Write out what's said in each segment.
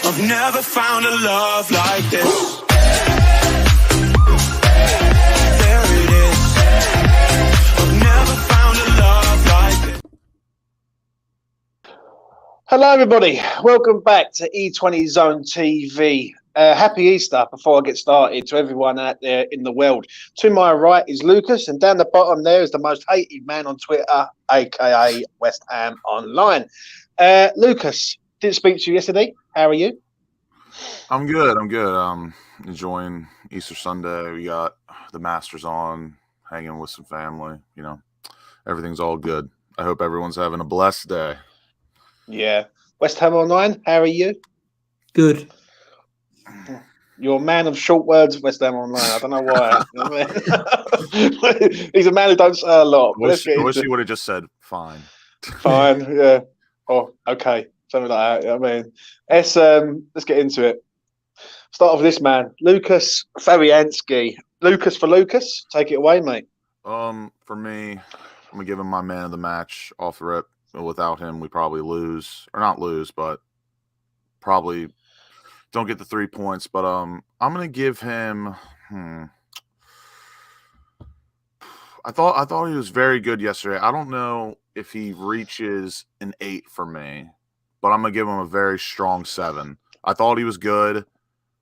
I've never found a love like this. There it is. I've never found a love like this. Hello, everybody. Welcome back to E20 Zone TV. Happy Easter before I get started to everyone out there in the world. To my right is Lucas, and down the bottom there is the most hated man on Twitter, aka Westhamonline. Lucas, didn't speak to you yesterday. How are you? I'm good. Enjoying Easter Sunday. We got the Masters on, hanging with some family. You know, everything's all good. I hope everyone's having a blessed day. Yeah. Westhamonline, how are you? Good. You're a man of short words, Westhamonline. I don't know why. He's a man who don't say a lot. I wish he would have just said fine. Fine, yeah. Oh, okay. Something like that. I mean, let's get into it. Start off with this man, Lucas Fabianski. Lucas for Lucas. Take it away, mate. For me, I'm gonna give him my man of the match off the rip. Without him, we probably lose, or not lose, but probably don't get the 3 points. But I'm gonna give him. I thought he was very good yesterday. I don't know if he reaches an 8 for me, but I'm gonna give him a very strong 7. I thought he was good,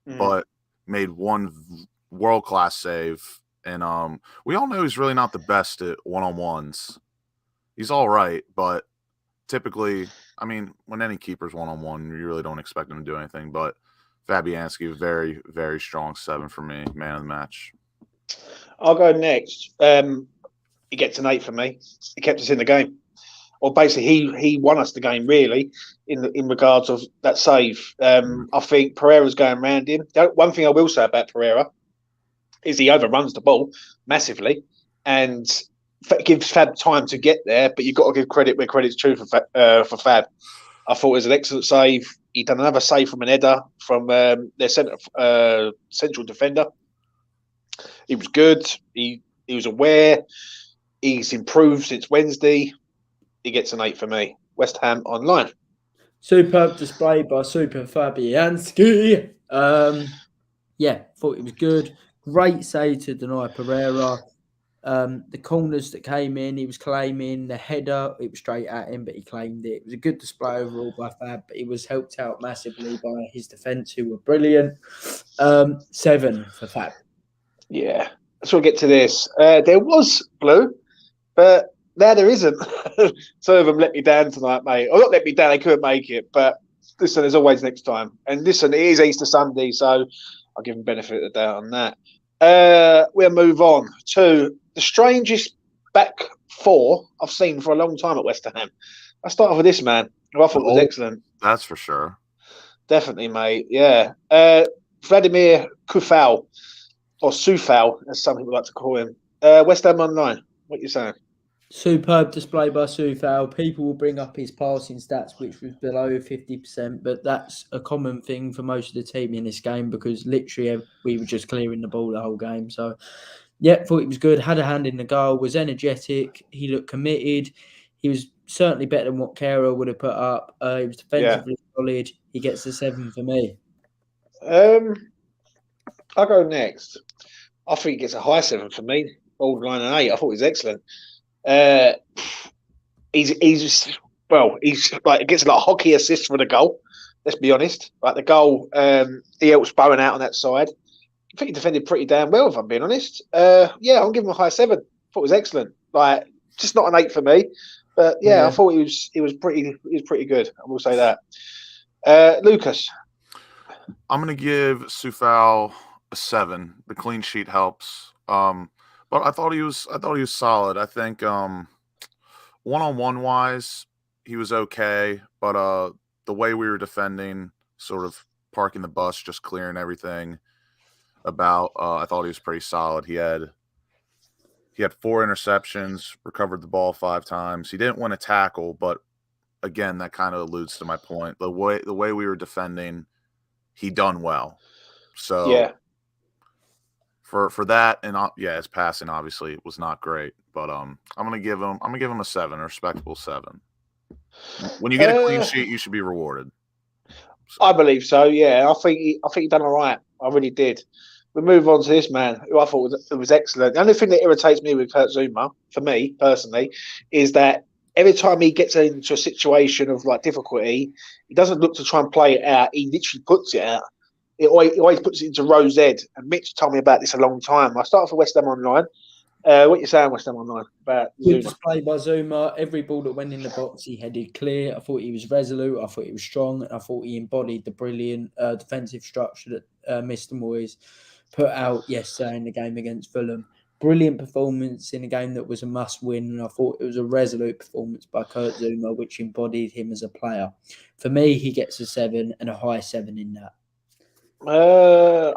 but made one world-class save, and we all know he's really not the best at one-on-ones. He's all right, but typically, I mean, when any keeper's one-on-one, you really don't expect him to do anything. But Fabianski, very, very strong 7 for me, man of the match. I'll go next. He gets an 8 for me. He kept us in the game. Or basically, he won us the game, really, in regards of that save. I think Pereira's going around him. One thing I will say about Pereira is he overruns the ball massively and gives Fab time to get there, but you've got to give credit where credit's due for Fab. I thought it was an excellent save. He done another save from an header from their central defender. He was good. He was aware. He's improved since Wednesday. He gets an 8 for me. Westhamonline. Superb display by Super Fabianski. Yeah, thought it was good. Great save to deny Pereira. The corners that came in, he was claiming. The header, it was straight at him, but he claimed it. It was a good display overall by Fab, but he was helped out massively by his defence, who were brilliant. 7 for Fab. Yeah. So we'll get to this. There was blue, but now there isn't. 2 of them let me down tonight, mate. Or not let me down, they couldn't make it. But listen, there's always next time. And listen, it is Easter Sunday, so I'll give them benefit of the doubt on that. We'll move on to the strangest back 4 I've seen for a long time at West Ham. I'll start off with this man, who I thought was excellent. That's for sure. Definitely, mate. Yeah. Vladimir Coufal, or Soufal, as some people like to call him. Westhamonline, what are you saying? Superb display by Coufal. People will bring up his passing stats, which was below 50%, but that's a common thing for most of the team in this game because literally we were just clearing the ball the whole game. So, yeah, thought he was good. Had a hand in the goal, was energetic. He looked committed. He was certainly better than what Kara would have put up. He was defensively solid. He gets the 7 for me. I'll go next. I think he gets a high 7 for me. Borderline an 8. I thought he was excellent. He's like, gets a lot of hockey assists for the goal. Let's be honest. Like the goal, he helps Bowen out on that side. I think he defended pretty damn well, if I'm being honest. Yeah, I'll give him a high 7. I thought it was excellent. Like, just not an 8 for me, but yeah. I thought he was pretty good. I will say that. Lucas, I'm gonna give Coufal a 7. The clean sheet helps. But I thought he was solid. I think one-on-one wise, he was okay. But the way we were defending, sort of parking the bus, just clearing everything about, I thought he was pretty solid. He had 4 interceptions, recovered the ball 5 times. He didn't win a tackle, but again, that kind of alludes to my point. The way we were defending, he done well. So yeah. For that, and his passing obviously was not great, but I'm gonna give him a 7, a respectable 7. When you get a clean sheet, you should be rewarded. So. I believe so. Yeah, I think he done all right. I really did. We move on to this man, who I thought was excellent. The only thing that irritates me with Kurt Zouma, for me personally, is that every time he gets into a situation of like difficulty, he doesn't look to try and play it out. He literally puts it out. He always puts it into Rose Ed. And Mitch told me about this a long time. I started for Westhamonline. What you saying, Westhamonline, about Good Zouma? display by Zouma. Every ball that went in the box, he headed clear. I thought he was resolute. I thought he was strong. And I thought he embodied the brilliant defensive structure that Mr. Moyes put out yesterday in the game against Fulham. Brilliant performance in a game that was a must-win. And I thought it was a resolute performance by Kurt Zouma, which embodied him as a player. For me, he gets a 7 and a high 7 in that.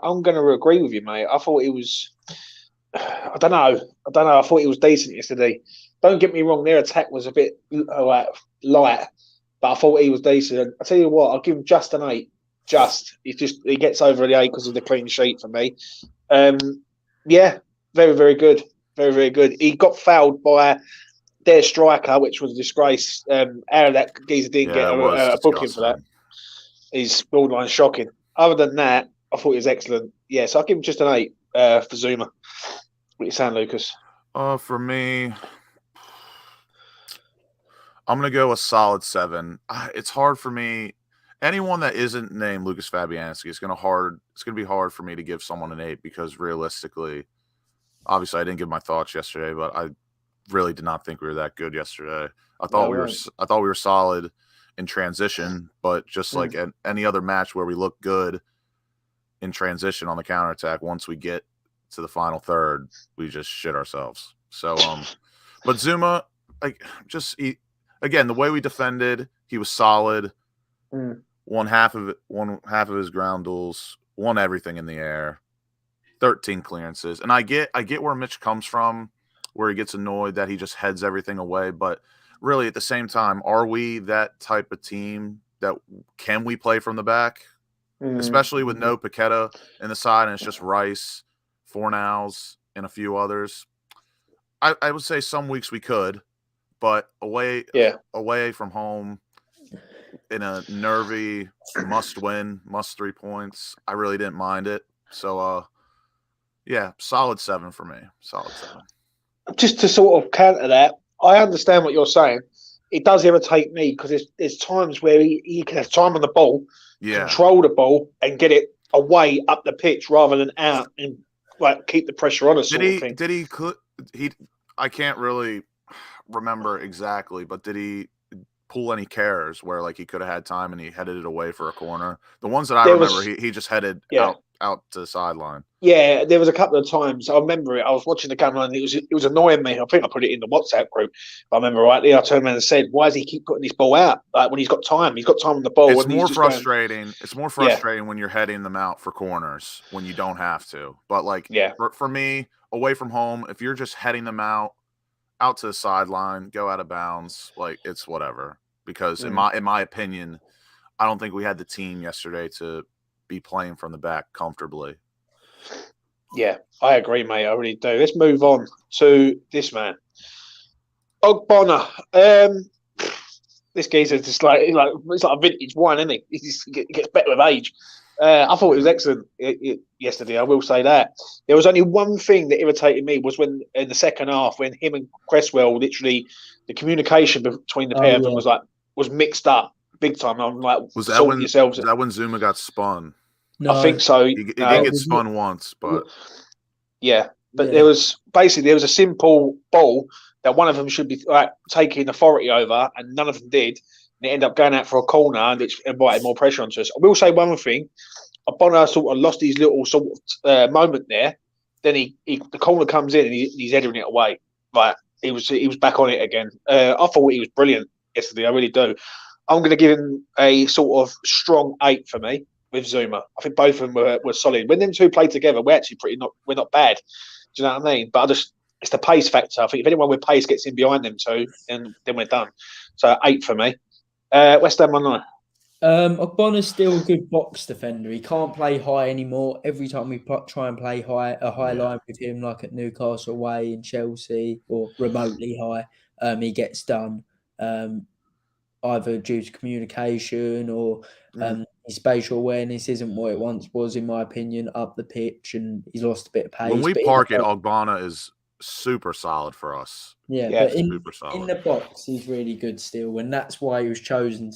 I'm going to agree with you, mate. I thought he was... I don't know. I thought he was decent yesterday. Don't get me wrong, their attack was a bit light, but I thought he was decent. I tell you what, I'll give him just an 8. He gets over the 8 because of the clean sheet for me. Yeah, very, very good. Very, very good. He got fouled by their striker, which was a disgrace. How that geezer didn't get a booking for that is borderline shocking. Other than that, I thought he was excellent. Yeah, so I'll give him just an 8 for Zouma. What are you saying, Lucas? For me, I'm going to go a solid 7. It's hard for me. Anyone that isn't named Lucas Fabianski, it's going to be hard for me to give someone an 8 because realistically, obviously I didn't give my thoughts yesterday, but I really did not think we were that good yesterday. I thought we were solid in transition, but just like any other match where we look good in transition on the counterattack, once we get to the final third, we just shit ourselves. So, but Zouma, again, the way we defended, he was solid. Won half of his ground duels, won everything in the air, 13 clearances. And I get where Mitch comes from, where he gets annoyed that he just heads everything away. But really, at the same time, are we that type of team that can we play from the back? Especially with no Paqueta in the side, and it's just Rice, Fornals, and a few others. I would say some weeks we could, but away from home in a nervy must-win, must 3 points, I really didn't mind it. So, solid 7 for me. Solid 7. Just to sort of counter that, I understand what you're saying. It does irritate me because there's times where he can have time on the ball, control the ball, and get it away up the pitch rather than out and like keep the pressure on us. I can't really remember exactly, but did he pull any cares where like he could have had time and he headed it away for a corner? The ones that I remember, he just headed out to the sideline. Yeah, there was a couple of times. I remember it. I was watching the camera and it was annoying me. I think I put it in the WhatsApp group. If I remember rightly, I turned around and said, "Why does he keep putting this ball out? Like when he's got time on the ball." It's more frustrating. It's more frustrating when you're heading them out for corners when you don't have to. But like, for me, away from home, if you're just heading them out to the sideline, go out of bounds, like it's whatever. Because in my opinion, I don't think we had the team yesterday to be playing from the back comfortably. Yeah, I agree, mate. I really do. Let's move on to this man, Ogbonna. This geezer just like it's like a vintage wine, isn't he? He gets better with age. I thought it was excellent yesterday. I will say that. There was only one thing that irritated me was when in the second half when him and Cresswell literally the communication between the pair of them was mixed up big time. I'm like, was that when Zouma got spun? No, I think so. He did get spun once, but there was a simple ball that one of them should be taking authority over, and none of them did. And it ended up going out for a corner, which invited more pressure onto us. I will say one thing: Ogbonna sort of lost his little sort of moment there. Then the corner comes in and he's heading it away. Like he was back on it again. I thought he was brilliant yesterday. I really do. I'm going to give him a sort of strong 8 for me with Zouma. I think both of them were solid. When them two played together, we're not bad. Do you know what I mean? But it's the pace factor. I think if anyone with pace gets in behind them two, then we're done. So 8 for me. Westhamonline. Ogbonna's still a good box defender. He can't play high anymore. Every time we try and play a high line with him, like at Newcastle away in Chelsea or remotely high, he gets done. Either due to communication or His spatial awareness isn't what it once was, in my opinion, up the pitch, and he's lost a bit of pace. When we but park it, Ogbonna is super solid for us. yeah, Yeah, but in super solid. the box, he's really good still, and that's why he was chosen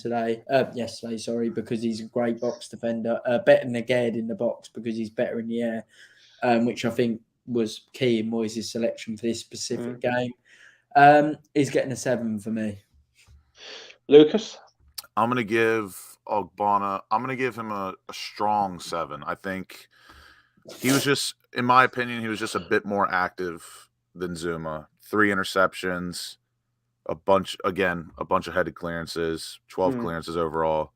yesterday, sorry, because he's a great box defender. Better than Aged in the box because he's better in the air, which I think was key in Moyes' selection for this specific game. He's getting a 7 for me. Lucas? I'm going to give Ogbonna, I'm going to give him a strong 7. I think he was just, in my opinion, he was just a bit more active than Zouma. 3 interceptions, a bunch of headed clearances, 12 clearances overall.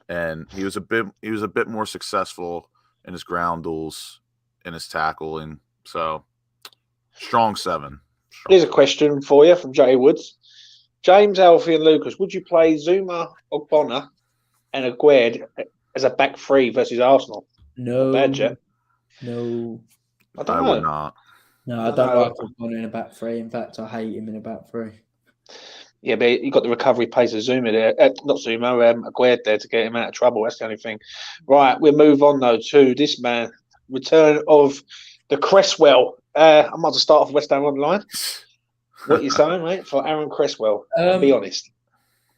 And he was a bit more successful in his ground duels, in his tackling. So, strong 7. Here's a question for you from Jay Woods. James, Alfie, and Lucas, would you play Zouma, Ogbonna, and Aguerd as a back 3 versus Arsenal? No. Not bad, Jet. No. I would not. No, I don't like Ogbonna in a back 3. In fact, I hate him in a back 3. Yeah, but you got the recovery pace of Zouma there. Not Zouma, Aguerd there to get him out of trouble. That's the only thing. Right, we'll move on, though, to this man. Return of the Cresswell. I might as well start off Westhamonline. What are you saying, mate, for Aaron Cresswell? Be honest.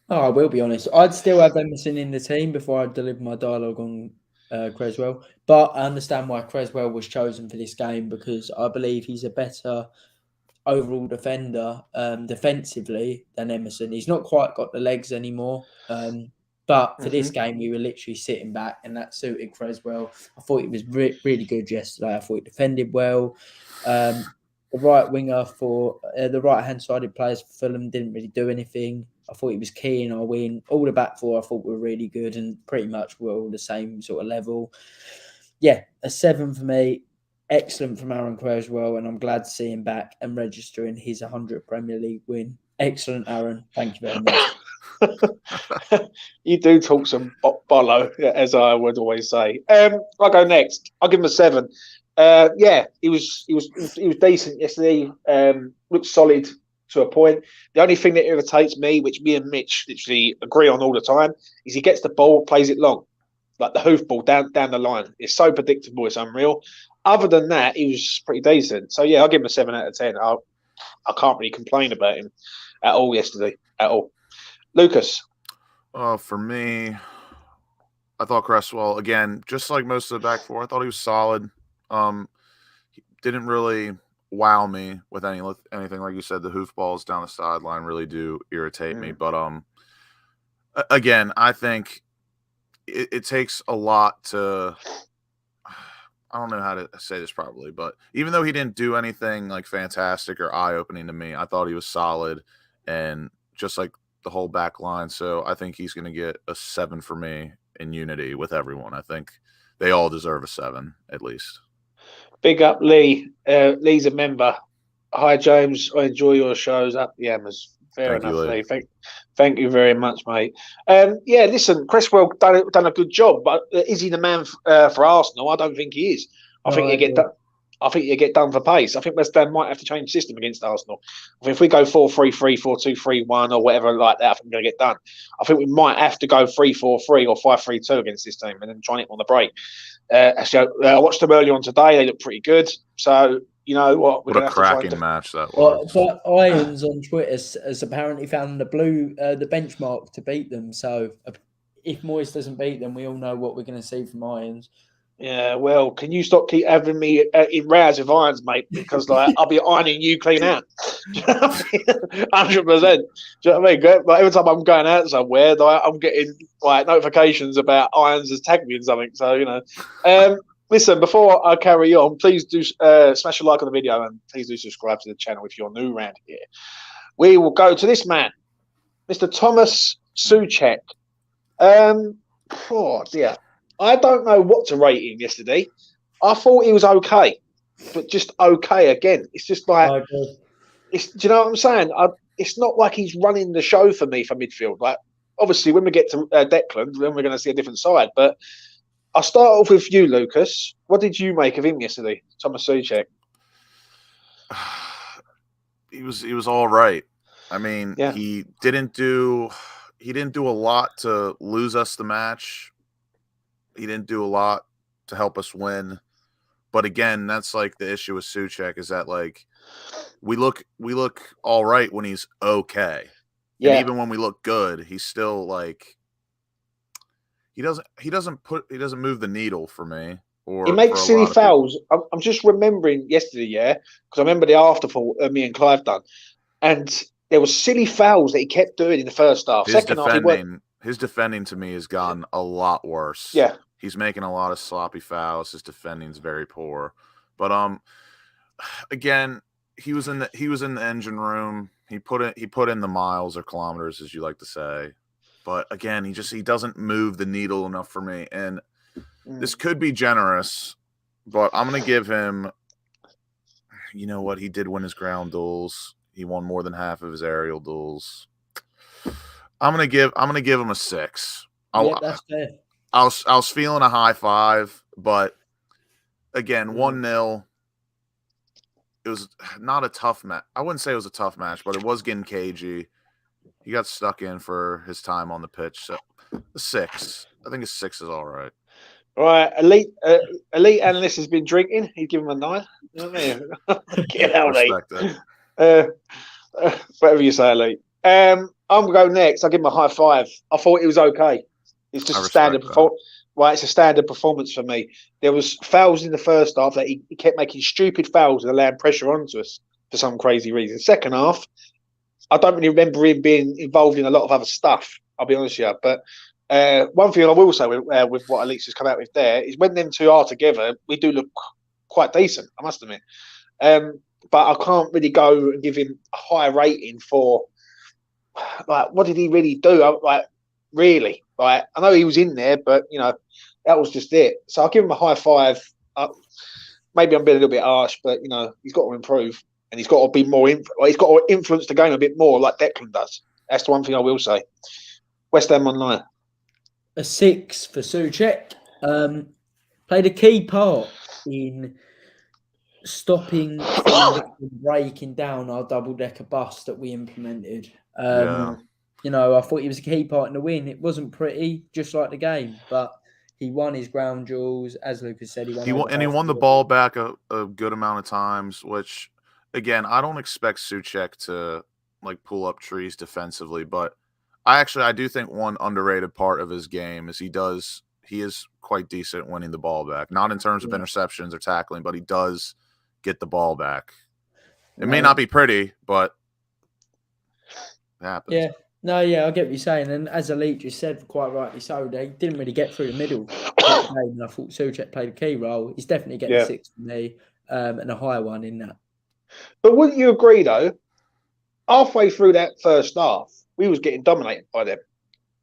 Oh, I will be honest. I'd still have Emerson in the team before I deliver my dialogue on Cresswell. But I understand why Cresswell was chosen for this game because I believe he's a better overall defender defensively than Emerson. He's not quite got the legs anymore. But for this game, we were literally sitting back and that suited Cresswell. I thought he was really good yesterday. I thought he defended well. The right winger for the right-hand sided players for Fulham didn't really do anything. I thought he was key in our win. All the back 4 I thought were really good and pretty much were all the same sort of level. Yeah, a 7 for me. Excellent from Aaron Cresswell, and I'm glad to see him back and registering his 100th Premier League win. Excellent, Aaron. Thank you very much. You do talk some bollo, as I would always say. I'll go next. I'll give him a 7. He was decent yesterday. Looked solid to a point. The only thing that irritates me, which me and Mitch literally agree on all the time, is he gets the ball, plays it long, like the hoofball down the line. It's so predictable, it's unreal. Other than that, he was pretty decent. So yeah, I'll give him a 7 out of 10. I can't really complain about him at all yesterday, at all. Lucas? For me, I thought Cresswell, again, just like most of the back 4, I thought he was solid. He didn't really wow me with anything. Like you said, the hoofballs down the sideline really do irritate me. But again, I think it takes a lot to. I don't know how to say this properly, but even though he didn't do anything like fantastic or eye-opening to me, I thought he was solid and just like the whole back line. So I think he's going to get a 7 for me in unity with everyone. I think they all deserve a 7 at least. Big up Lee. Lee's a member. Hi, James. I enjoy your shows. Up the hammers. Fair enough, Lee. Thank you very much, mate. Listen, Cresswell done a good job, but is he the man for Arsenal? I don't think he is. I think you get done for pace. I think West Ham might have to change system against Arsenal. I think if we go 4-3-3, 4-2-3-1 or whatever like that, I think we're going to get done. I think we might have to go 3-4-3 or 5-3-2 against this team and then try it on the break. Actually, I watched them early on today. They look pretty good. So, you know what? What a cracking match that was. But Irons on Twitter has apparently found the benchmark to beat them. So if Moyes doesn't beat them, we all know what we're going to see from Irons. Yeah, well, can you keep having me in rows with Irons, mate? Because I'll be ironing you clean out. 100%. Do you know what I mean? Like, every time I'm going out somewhere, I'm getting notifications about Irons has tagged me in something. So, you know. Listen, before I carry on, please do smash a like on the video and please do subscribe to the channel if you're new around here. We will go to this man, Mr. Thomas Soucek. Oh, dear. I don't know what to rate him yesterday. I thought he was okay, but just okay again. It's just like, do you know what I'm saying? It's not like he's running the show for me for midfield. Like, obviously, when we get to Declan, then we're going to see a different side. But I'll start off with you, Lucas. What did you make of him yesterday, Thomas Soucek? He was all right. I mean, yeah. he didn't do a lot to lose us the match. He didn't do a lot to help us win. But again, that's like the issue with Soucek is that like we look all right when he's okay. Yeah. And even when we look good, he's still like he doesn't move the needle for me. Or He makes for a silly lot of people. fouls. I'm just remembering yesterday, yeah, because I remember the afterthought me and Clive done, and there was silly fouls that he kept doing in the first half. Second half, His defending to me has gone a lot worse. Yeah. He's making a lot of sloppy fouls. His defending's very poor. But again, he was in the engine room. He put in the miles or kilometers, as you like to say. But again, he doesn't move the needle enough for me. And this could be generous, but I'm gonna give him. You know what? He did win his ground duels. He won more than half of his aerial duels. I'm gonna give him a 6. That's fair. I was feeling a high 5, but again, 1-0. It was not a tough match. I wouldn't say it was a tough match, but it was getting cagey. He got stuck in for his time on the pitch. So a 6. I think a 6 is all right. Right, elite analyst has been drinking. He'd give him a 9. You know what I mean? Get out, Respect it. Whatever you say, elite. I'm gonna go next. I'll give him a high 5. I thought it was okay. It's just a standard performance. Right, it's a standard performance for me. There was fouls in the first half that he kept making stupid fouls and allowing pressure onto us for some crazy reason. Second half, I don't really remember him being involved in a lot of other stuff. I'll be honest with you, but. One thing I will say with what Elite's has come out with there is when them two are together, we do look quite decent, I must admit. But I can't really go and give him a high rating for like what did he really do? Really, I know he was in there, but that was just it. So I'll give him a high 5. Maybe I'm being a little bit harsh, but he's got to improve and he's got to be more. He's got to influence the game a bit more, like Declan does. That's the one thing I will say. Westhamonline. A 6 for Soucek. Played a key part in stopping breaking down our double-decker bus that we implemented. I thought he was a key part in the win. It wasn't pretty, just like the game, but he won his ground duels. As Lucas said, he won the ball back a good amount of times, which, again, I don't expect Soucek to, pull up trees defensively, but I do think one underrated part of his game is he is quite decent winning the ball back. Not in terms of interceptions or tackling, but he does get the ball back. It may not be pretty, but it happens. Yeah. No, yeah, I get what you're saying. And as Elite just said, quite rightly so, they didn't really get through the middle. And I thought Soucek played a key role. He's definitely getting a 6 for me and a higher one in that. But wouldn't you agree, though, halfway through that first half, we was getting dominated by them.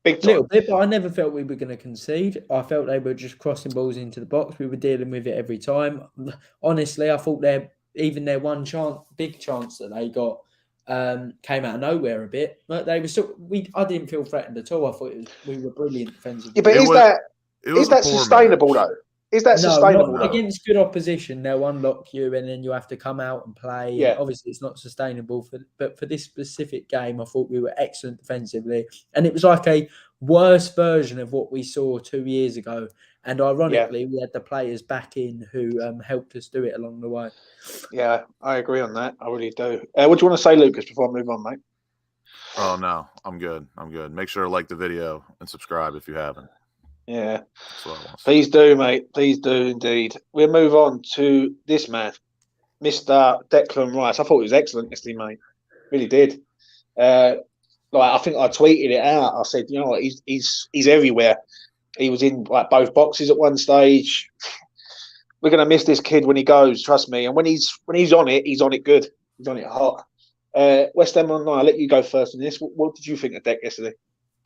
Big time. A little bit, but I never felt we were going to concede. I felt they were just crossing balls into the box. We were dealing with it every time. Honestly, I thought their one big chance that they got came out of nowhere a bit. But they were still. I didn't feel threatened at all. I thought we were brilliant defensively. Yeah, but is that sustainable though? Is that sustainable? Not against good opposition, they'll unlock you, and then you have to come out and play. Yeah. And obviously, it's not sustainable. But for this specific game, I thought we were excellent defensively, and it was like a worse version of what we saw 2 years ago. And ironically, we had the players back in who helped us do it along the way. Yeah, I agree on that. I really do. What do you want to say, Lucas, before I move on, mate? Oh, no. I'm good. Make sure to like the video and subscribe if you haven't. Yeah. Please do, mate. Please do indeed. We'll move on to this man, Mr. Declan Rice. I thought he was excellent yesterday, mate. Really did. I think I tweeted it out. I said, you know what, he's everywhere. He was in both boxes at one stage. We're gonna miss this kid when he goes, trust me. And when he's on it, he's on it good. He's on it hot. Westhamonline, I'll let you go first on this. What did you think of Deck yesterday?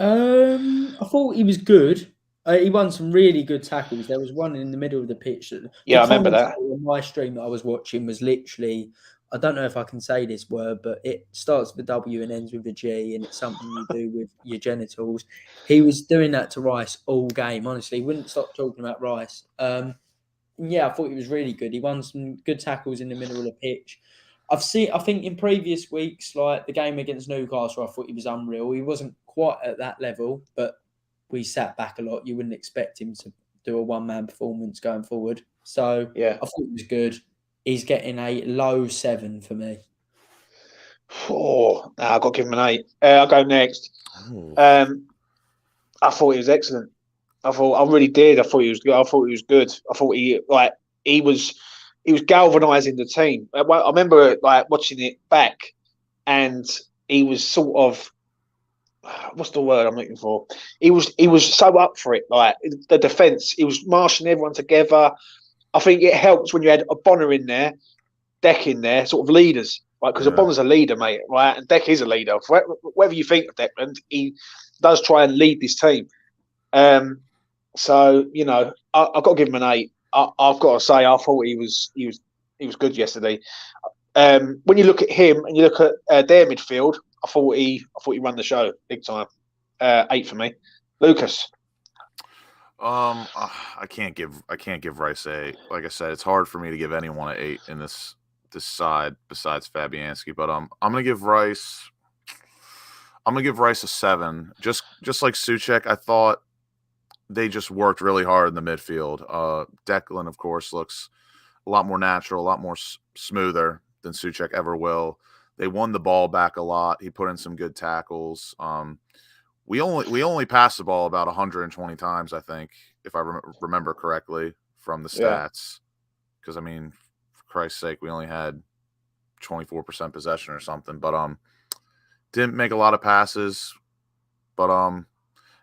I thought he was good. He won some really good tackles. There was one in the middle of the pitch. I remember that. On my stream that I was watching was literally, I don't know if I can say this word, but it starts with a W and ends with a G, and it's something you do with your genitals. He was doing that to Rice all game, honestly. He wouldn't stop talking about Rice. I thought he was really good. He won some good tackles in the middle of the pitch. I think in previous weeks, like the game against Newcastle, I thought he was unreal. He wasn't quite at that level, but we sat back a lot. You wouldn't expect him to do a one-man performance going forward. So Yeah. I thought it was good. He's getting a low 7 for me. Oh, I've got to give him an 8. I'll go next. I thought he was excellent. I really did. I thought he was good. I thought he was galvanising the team. I remember watching it back, and he was sort of, what's the word I'm looking for? He was so up for it. Like the defence, he was marshalling everyone together. I think it helps when you had Ogbonna in there, Deck in there, sort of leaders, right? Because Ogbonna's a leader, mate, right? And Deck is a leader. Whatever you think of Declan, he does try and lead this team. So I've got to give him an 8. I've got to say, I thought he was good yesterday. When you look at him and you look at their midfield, I thought he ran the show big time. 8 for me. Lucas. I can't give Rice a 8. Like I said, it's hard for me to give anyone an 8 in this side besides Fabianski. But I'm gonna give Rice a 7. Just like Soucek, I thought they just worked really hard in the midfield. Declan, of course, looks a lot more natural, a lot more smoother than Soucek ever will. They won the ball back a lot. He put in some good tackles. We only passed the ball about 120 times, I think, if I remember correctly from the stats. Because I mean, for Christ's sake, we only had 24% possession or something. But didn't make a lot of passes. But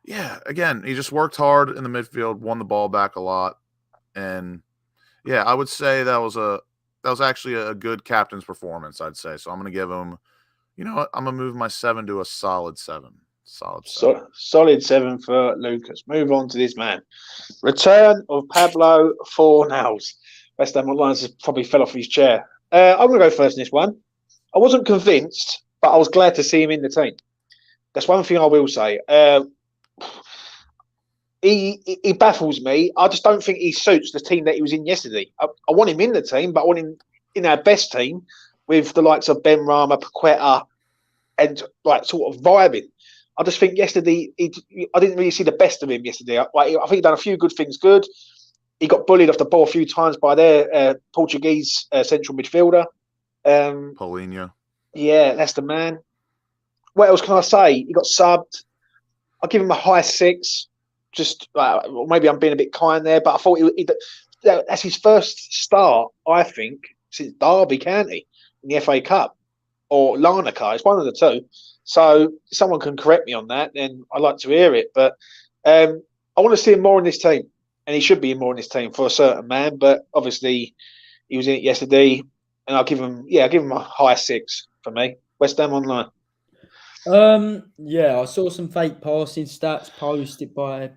yeah, again, he just worked hard in the midfield, won the ball back a lot, and yeah, I would say that was actually a good captain's performance, I'd say. So I'm going to give him, you know what, I'm going to move my 7 to a solid 7. Solid 7 for Lucas. Move on to this man. Return of Pablo Fornals. Westhamonline has probably fell off his chair. I'm going to go first in this one. I wasn't convinced, but I was glad to see him in the team. That's one thing I will say. He baffles me. I just don't think he suits the team that he was in yesterday. I want him in the team, but I want him in our best team with the likes of Ben Rama, Paqueta, and sort of vibing. I just think yesterday, I didn't really see the best of him yesterday. I think he done a few good things good. He got bullied off the ball a few times by their Portuguese central midfielder. Paulinho. Yeah, that's the man. What else can I say? He got subbed. I'll give him a high 6. Just maybe I'm being a bit kind there, but I thought that's his first start, I think, since Derby County in the FA Cup or Larnaca. It's one of the two. So if someone can correct me on that, then I'd like to hear it. But I want to see him more in this team, and he should be more in this team for a certain man. But obviously, he was in it yesterday, and I'll give him a high 6 for me. Westhamonline. Yeah, I saw some fake passing stats posted by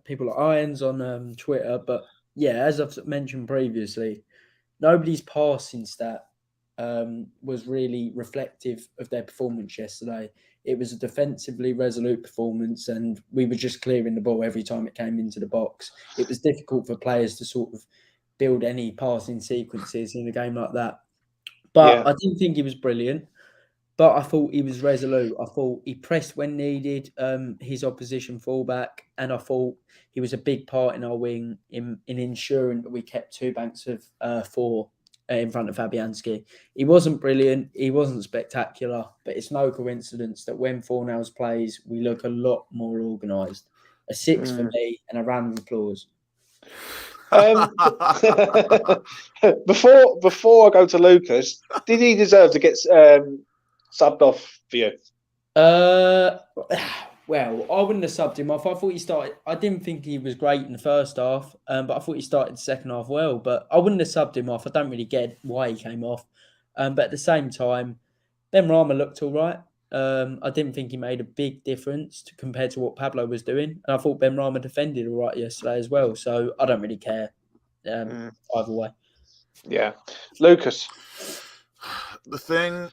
people like Irons on Twitter, but yeah, as I've mentioned previously, nobody's passing stat was really reflective of their performance yesterday. It was a defensively resolute performance, and we were just clearing the ball every time it came into the box. It was difficult for players to sort of build any passing sequences in a game like that. But I didn't think he was brilliant. But I thought he was resolute. I thought he pressed when needed, his opposition fullback, and I thought he was a big part in our wing in ensuring that we kept 2 banks of 4 in front of Fabianski. He wasn't brilliant. He wasn't spectacular, but it's no coincidence that when Fornals plays, we look a lot more organised. A 6 for me and a round of applause. Before I go to Lucas, did he deserve to get subbed off for you? Well, I wouldn't have subbed him off. I thought he started. I didn't think he was great in the first half, but I thought he started the second half well. But I wouldn't have subbed him off. I don't really get why he came off. But at the same time, Ben Rama looked all right. I didn't think he made a big difference compared to what Pablo was doing. And I thought Ben Rama defended all right yesterday as well. So I don't really care either way. Yeah. Lucas. The thing,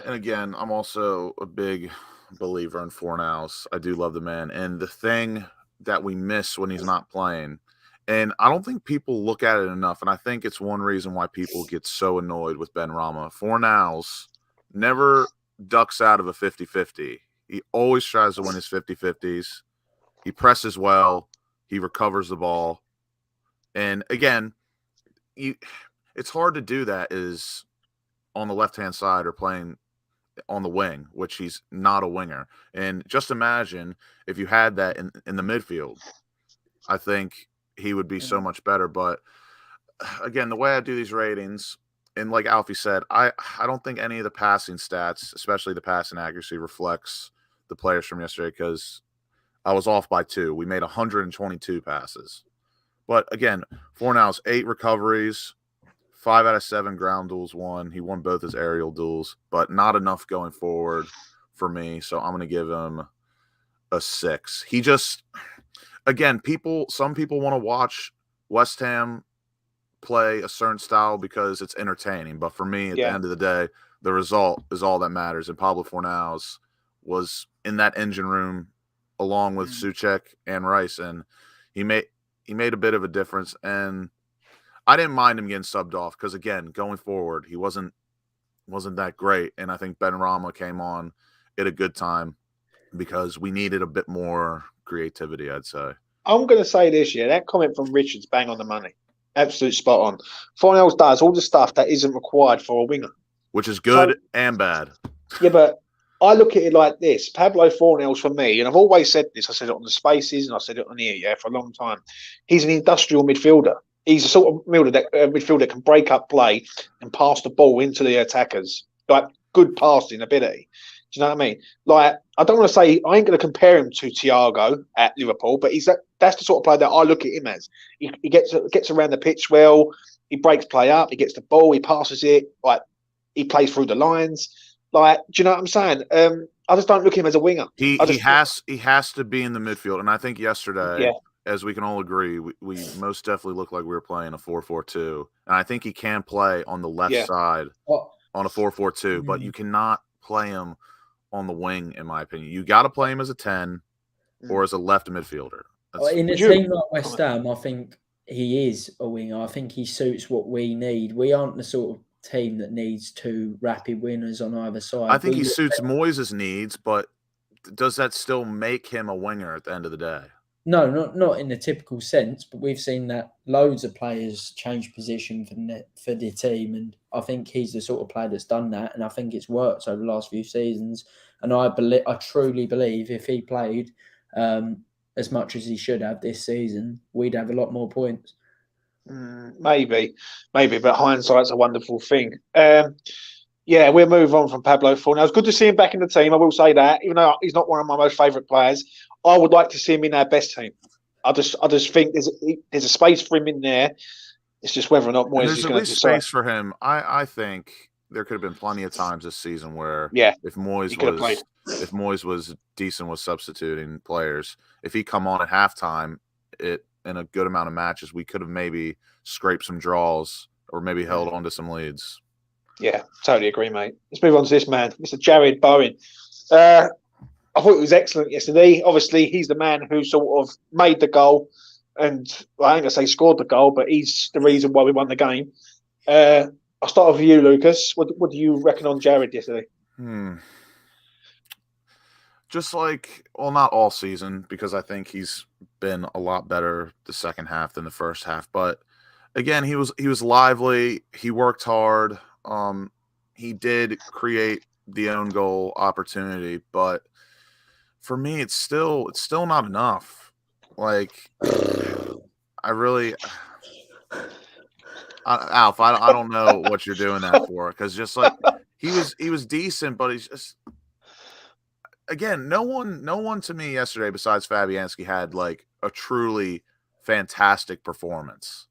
and again, I'm also a big believer in Fornals. I do love the man. And the thing that we miss when he's not playing, and I don't think people look at it enough, and I think it's one reason why people get so annoyed with Ben Rama. Fornals never ducks out of a 50-50. He always tries to win his 50-50s. He presses well. He recovers the ball. And again, it's hard to do that is on the left-hand side or playing on the wing, which he's not a winger. And just imagine if you had that in the midfield. I think he would be so much better. But again, the way I do these ratings, and like Alfie said, I don't think any of the passing stats, especially the passing accuracy, reflects the players from yesterday because I was off by 2. We made 122 passes. But again, Fornals, 8 recoveries, 5 out of 7 ground duels won. He won both his aerial duels, but not enough going forward for me. So I'm going to give him a 6. He just, again, some people want to watch West Ham play a certain style because it's entertaining. But for me, at the end of the day, the result is all that matters. And Pablo Fornals was in that engine room along with Soucek and Rice, and he made a bit of a difference. And I didn't mind him getting subbed off because, again, going forward, he wasn't that great. And I think Ben Rama came on at a good time because we needed a bit more creativity, I'd say. I'm going to say this, that comment from Richard's bang on the money. Absolute spot on. Fornals does all the stuff that isn't required for a winger. Which is good and bad. Yeah, but I look at it like this. Pablo Fornals, for me, and I've always said this, I said it on the Spaces and I said it on here, for a long time. He's an industrial midfielder. He's a sort of midfielder that can break up play and pass the ball into the attackers. Like, good passing ability. Do you know what I mean? Like, I don't want to say, I ain't going to compare him to Thiago at Liverpool, but that's the sort of player that I look at him as. He gets around the pitch well, he breaks play up, he gets the ball, he passes it, like, he plays through the lines. Like, do you know what I'm saying? I just don't look at him as a winger. He has to be in the midfield, and I think yesterday, as we can all agree, we most definitely looked like we were playing a 4-4-2, and I think he can play on the left side on a 4-4-2, but you cannot play him on the wing, in my opinion. You got to play him as a 10 or as a left midfielder. In a team like West Ham, I think he is a winger. I think he suits what we need. We aren't the sort of team that needs 2 rapid winners on either side. I think he suits Moyes' needs, but does that still make him a winger at the end of the day? No, not in the typical sense, but we've seen that loads of players change position for the team, and I think he's the sort of player that's done that, and I think it's worked over the last few seasons. And I truly believe if he played as much as he should have this season, we'd have a lot more points. Maybe, but hindsight's a wonderful thing. We'll move on from Pablo Fornals. Good to see him back in the team. I will say that, even though he's not one of my most favourite players, I would like to see him in our best team. I just think there's a space for him in there. It's just whether or not Moyes is going to decide. Space for him. I think there could have been plenty of times this season where if Moyes was decent with substituting players, if he come on at halftime, in a good amount of matches, we could have maybe scraped some draws or maybe held on to some leads. Yeah, totally agree, mate. Let's move on to this man, Mr. Jared Bowen. I thought it was excellent yesterday. Obviously, he's the man who sort of made the goal, and I ain't going to say scored the goal, but he's the reason why we won the game. I'll start with you, Lucas. What do you reckon on Jared yesterday? Just like, well, not all season, because I think he's been a lot better the second half than the first half. But again, he was lively. He worked hard. He did create the own goal opportunity, but for me, it's still not enough. Like, Alf, I don't know what you're doing that for, because just like he was decent, but he's just, again, no one to me yesterday besides Fabianski had like a truly fantastic performance.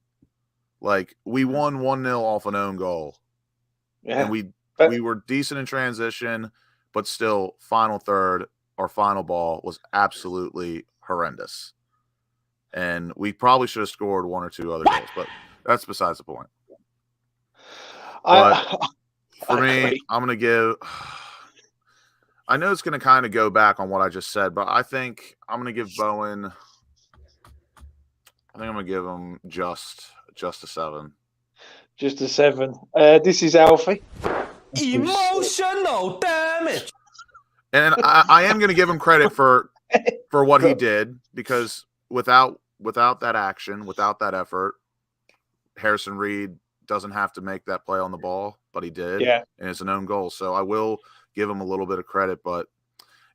Like, we won 1-0 off an own goal. Yeah. And we were decent in transition, but still, final third, our final ball was absolutely horrendous. And we probably should have scored 1 or 2 other goals, but that's besides the point. But for me, I'm going to give – I know it's going to kind of go back on what I just said, but I think I'm going to give Bowen – I think I'm going to give him just a 7. Just a 7. This is Alfie. Emotional damage. And I am going to give him credit for what he did, because without that action, without that effort, Harrison Reed doesn't have to make that play on the ball, but he did. Yeah. And it's an own goal. So I will give him a little bit of credit, but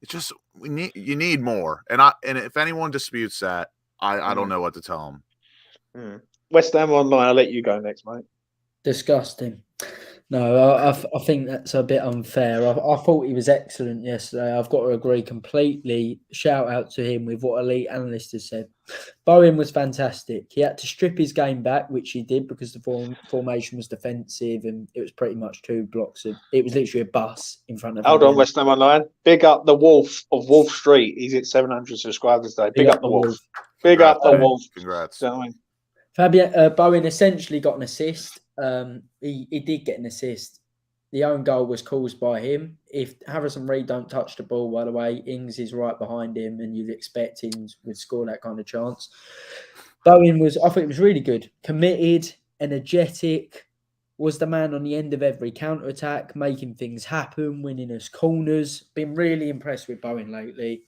it's just you need more. And if anyone disputes that, I don't know what to tell them. Westhamonline, I'll let you go next, mate. Disgusting. No, I think that's a bit unfair. I thought he was excellent yesterday. I've got to agree completely. Shout out to him with what elite analyst has said. Bowen was fantastic. He had to strip his game back, which he did because the formation was defensive and it was pretty much two blocks. It was literally a bus in front of him. Hold on, Westhamonline. Big up the Wolf of Wolf Street. He's at 700 subscribers today. Big up the Wolf. Big up the Wolf. Congrats. Bowen essentially got an assist. He did get an assist. The own goal was caused by him. If Harrison Reed don't touch the ball, by the way, Ings is right behind him, and you'd expect Ings would score that kind of chance. Bowen I thought he was really good, committed, energetic, was the man on the end of every counter-attack, making things happen, winning us corners. Been really impressed with Bowen lately.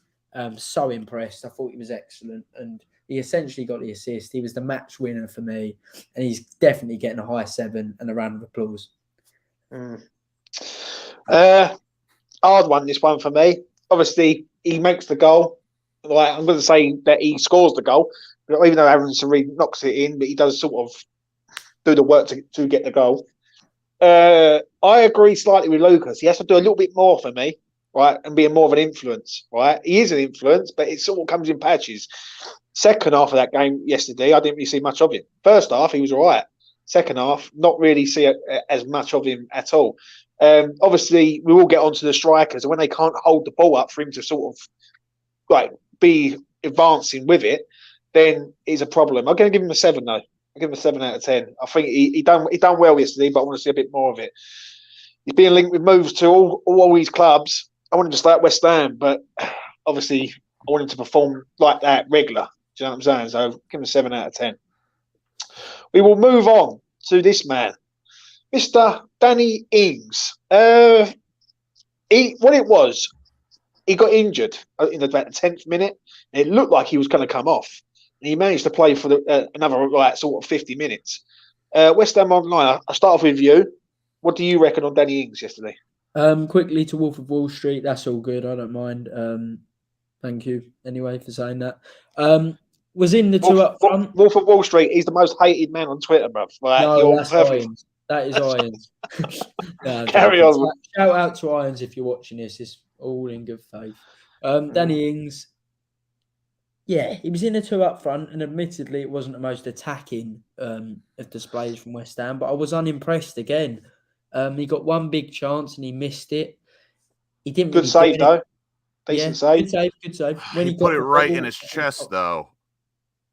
So impressed. I thought he was excellent, and he essentially got the assist. He was the match winner for me, and he's definitely getting a high 7 and a round of applause. Hard one, this one for me. Obviously, he makes the goal. Like, I'm going to say that he scores the goal, even though Harrison Reed knocks it in, but he does sort of do the work to get the goal. I agree slightly with Lucas. He has to do a little bit more for me, right, and be more of an influence, right? He is an influence, but it sort of comes in patches. Second half of that game yesterday, I didn't really see much of him. First half, he was all right. Second half, not really see as much of him at all. Obviously, we will get onto the strikers, and when they can't hold the ball up for him to sort of like be advancing with it, then it's a problem. I'm going to give him a 7, though. I'll give him a 7 out of 10. I think he done well yesterday, but I want to see a bit more of it. He's being linked with moves to all these clubs. I want him to stay at West Ham, but obviously I want him to perform like that regular. Do you know what I'm saying? So give him a 7 out of 10. We will move on to this man, Mr. Danny Ings. What it was, he got injured in about the 10th minute. And it looked like he was going to come off. And he managed to play for another sort of 50 minutes. Westhamonline, I'll start off with you. What do you reckon on Danny Ings yesterday? Quickly to Wolf of Wall Street. That's all good. I don't mind. Thank you anyway for saying that. Was in the two up front. Wolf of Wall Street. He's the most hated man on Twitter, bruv. Like, no, that's Irons. That is Irons. No, carry on. Shout out to Irons if you're watching this. It's all in good faith. Danny Ings. Yeah, he was in the two up front, and admittedly, it wasn't the most attacking of displays from West Ham, but I was unimpressed again. He got one big chance and he missed it. He didn't. Good save though. Decent save. Good save. When he put it right in his chest, though.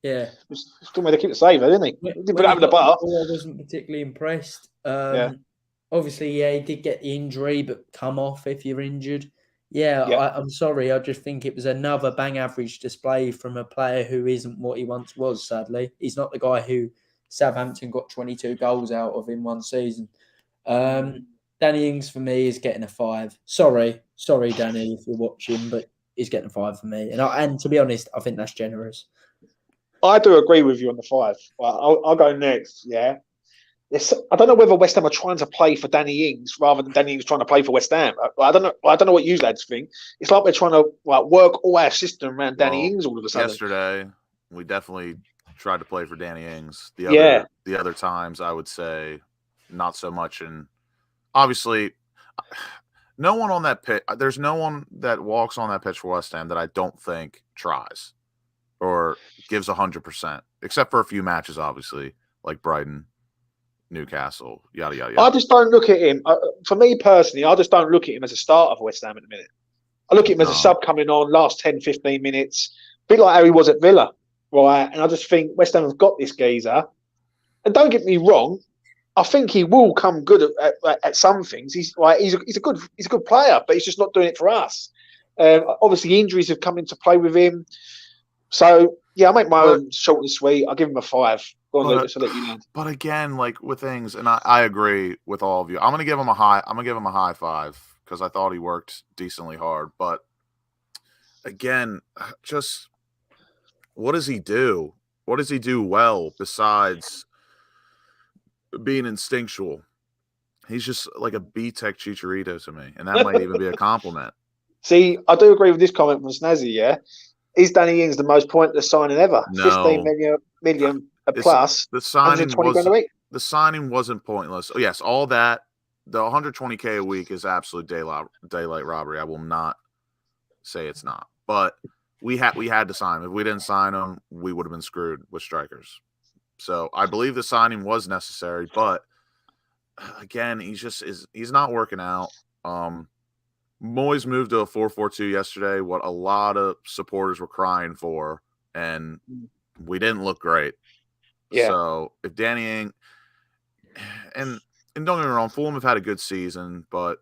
Yeah. Still made to keep the save, didn't he? He didn't put it over the bar. I wasn't particularly impressed. Obviously, he did get the injury, but come off if you're injured. I'm sorry. I just think it was another bang average display from a player who isn't what he once was, sadly. He's not the guy who Southampton got 22 goals out of in one season. Danny Ings for me is getting a 5. Sorry, Danny, if you're watching, but he's getting a 5 for me. And to be honest, I think that's generous. I do agree with you on the 5. I'll go next. Yeah, I don't know whether West Ham are trying to play for Danny Ings rather than Danny Ings trying to play for West Ham. I don't know what you lads think. It's like we're trying to work all our system around Danny Ings all of a sudden. Yesterday, we definitely tried to play for Danny Ings. The other times, I would say, not so much. And obviously, no one on that pitch. There's no one that walks on that pitch for West Ham that I don't think tries or gives 100%, except for a few matches, obviously, like Brighton, Newcastle, yada, yada, yada. I just don't look at him. For me personally, I just don't look at him as a starter for West Ham at the minute. I look at him as a sub coming on last 10, 15 minutes, a bit like how he was at Villa, right? And I just think West Ham have got this geezer. And don't get me wrong, I think he will come good at some things. He's a good player, but he's just not doing it for us. Obviously, injuries have come into play with him. So, yeah, I'll make my own short and sweet. I'll give him a 5. Go on, Lucas, I'll let you know. But again, like with things, and I agree with all of you. I'm gonna give him a high 5 because I thought he worked decently hard. But again, just what does he do? What does he do well besides being instinctual. He's just like a B-Tech Chicharito to me, and that might even be a compliment. See, I do agree with this comment from Snazzy, yeah? Is Danny Ings the most pointless signing ever? No. 15 million plus, The signing 120 grand a week. The signing wasn't pointless. Oh, yes, all that. The 120K a week is absolute daylight robbery. I will not say it's not. But we had to sign him. If we didn't sign him, we would have been screwed with strikers. So I believe the signing was necessary, but again, he's not working out. Moyes moved to a 4-4-2 yesterday, what a lot of supporters were crying for, and we didn't look great. Yeah. So if Danny Ings and don't get me wrong, Fulham have had a good season, but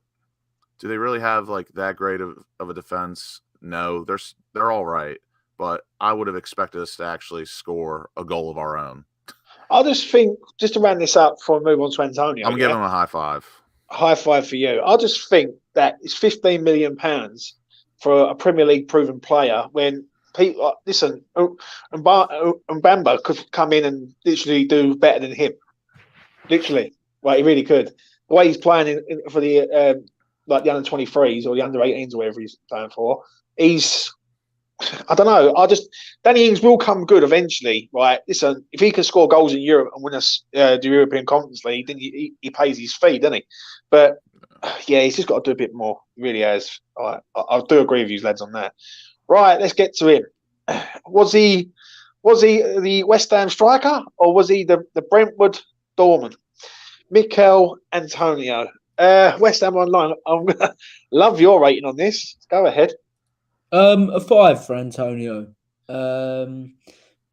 do they really have like that great of a defense? No, they're all right, but I would have expected us to actually score a goal of our own. I just think, just to round this up before we move on to Antonio, I'm giving him a high five. High five for you. I just think that it's £15 million for a Premier League proven player when people listen, Mbamba could come in and literally do better than him. Literally. Like, he really could. The way he's playing for the like the under 23s or the under 18s or whatever he's playing for, I don't know. Danny Ings will come good eventually, right? Listen, if he can score goals in Europe and win us the European Conference League, then he pays his fee, doesn't he? But yeah, he's just got to do a bit more. He really has. I do agree with you, lads, on that. Right, let's get to him. Was he the West Ham striker or was he the Brentwood doorman? Mikel Antonio. Westhamonline. I'm gonna love your rating on this. Go ahead. A 5 for Antonio.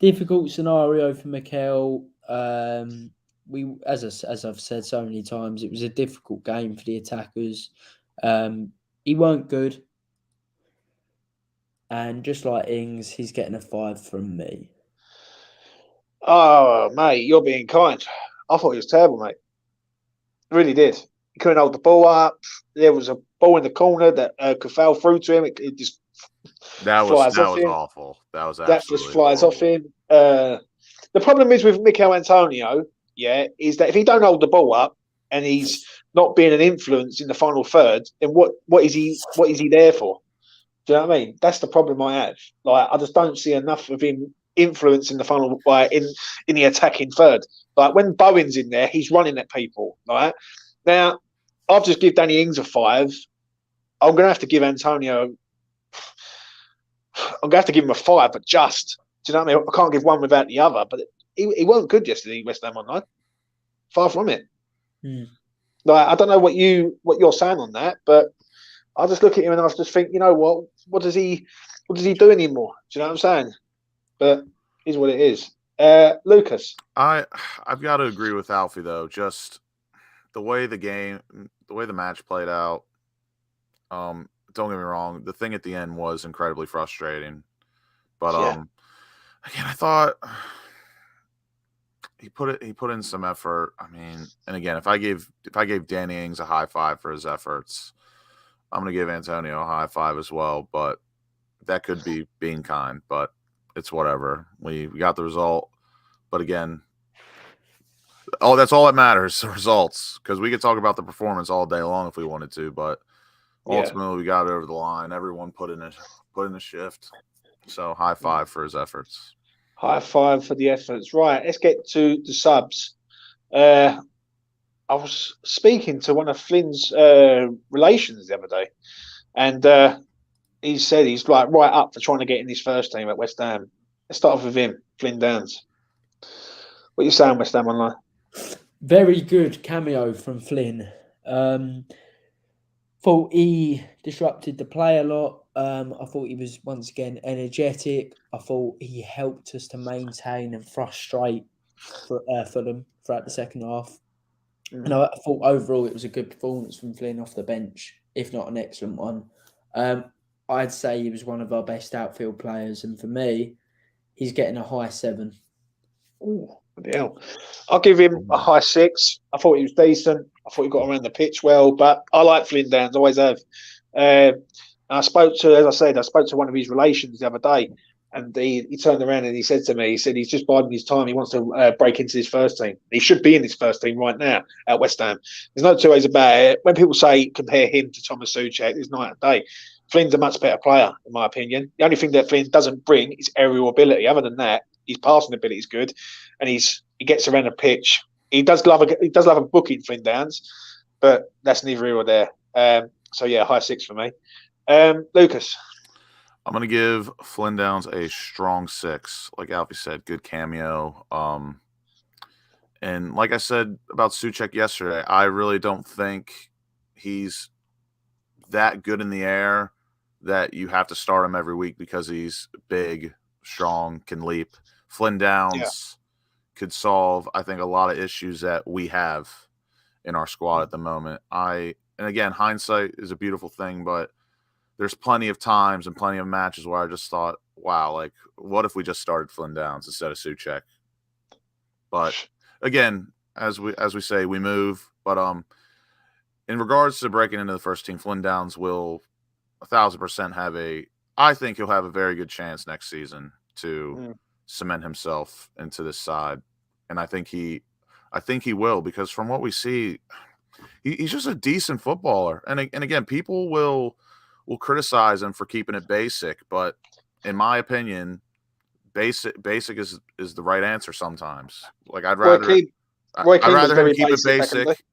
Difficult scenario for Mikel. We, as I've said so many times, it was a difficult game for the attackers. He weren't good, and just like Ings, he's getting a 5 from me. Oh, mate, you're being kind. I thought he was terrible, mate. Really did. He couldn't hold the ball up. There was a ball in the corner that Coufal threw to him. It just flies off him. Awful. That was that just flies horrible. off him. The problem is with Mikel Antonio, yeah, is that if he don't hold the ball up and he's not being an influence in the final third, then what is he there for? Do you know what I mean? That's the problem I have. Like, I just don't see enough of him influencing the final in the attacking third. Like, when Bowen's in there, he's running at people. Right now, I've just give Danny Ings a 5. I'm gonna have to give Antonio. I'm gonna have to give him a 5, but just. Do you know what I mean? I can't give one without the other. But he wasn't good yesterday, Westhamonline. Far from it. Like, I don't know what you're saying on that, but I just look at him and I just think, you know what? What does he do anymore? Do you know what I'm saying? But it is what it is. Lucas. I've got to agree with Alfie though. Just the way the match played out. Don't get me wrong. The thing at the end was incredibly frustrating, but again, I thought he put in some effort. I mean, and again, if I gave Danny Ings a high 5 for his efforts, I'm going to give Antonio a high 5 as well. But that could be being kind, but it's whatever. We got the result. But again, that's all that matters, the results. Because we could talk about the performance all day long if we wanted to, but ultimately we got it over the line. Everyone put in a shift. So high 5 for his efforts. High 5 for the efforts. Right, let's get to the subs. I was speaking to one of Flynn's relations the other day, and he said he's like right up for trying to get in his first team at West Ham. Let's start off with him, Flynn Downs. What are you saying, Westhamonline? Very good cameo from Flynn. Thought he disrupted the play a lot. I thought he was once again energetic. I thought he helped us to maintain and frustrate Fulham throughout the second half. And I thought overall it was a good performance from Flynn off the bench, if not an excellent one. I'd say he was one of our best outfield players, and for me, he's getting a high 7. Ooh, bloody hell. I'll give him a high 6. I thought he was decent. I thought he got around the pitch well, but I like Flynn Downs, always have. I spoke to one of his relations the other day, And he turned around and he said to me, he said he's just biding his time. He wants to break into his first team. He should be in his first team right now at West Ham. There's no two ways about it. When people say compare him to Thomas Soucek, there's night and day. Flynn's a much better player, in my opinion. The only thing that Flynn doesn't bring is aerial ability. Other than that, his passing ability is good, and he gets around the pitch. He does love a booking, Flynn Downs, but that's neither here or there. So yeah, high 6 for me. Lucas. I'm going to give Flynn Downs a strong 6. Like Alfie said, good cameo. And like I said about Soucek yesterday, I really don't think he's that good in the air that you have to start him every week because he's big, strong, can leap. Flynn Downs could solve, I think, a lot of issues that we have in our squad at the moment. And again, hindsight is a beautiful thing, but there's plenty of times and plenty of matches where I just thought, wow, like, what if we just started Flynn Downs instead of Soucek? But again, as we say, we move. But in regards to breaking into the first team, Flynn Downs will 1,000% I think he'll have a very good chance next season to cement himself into this side. And I think he will, because from what we see, he's just a decent footballer. And again, people will criticize him for keeping it basic, but in my opinion, basic is the right answer sometimes. Like I'd rather him keep it basic.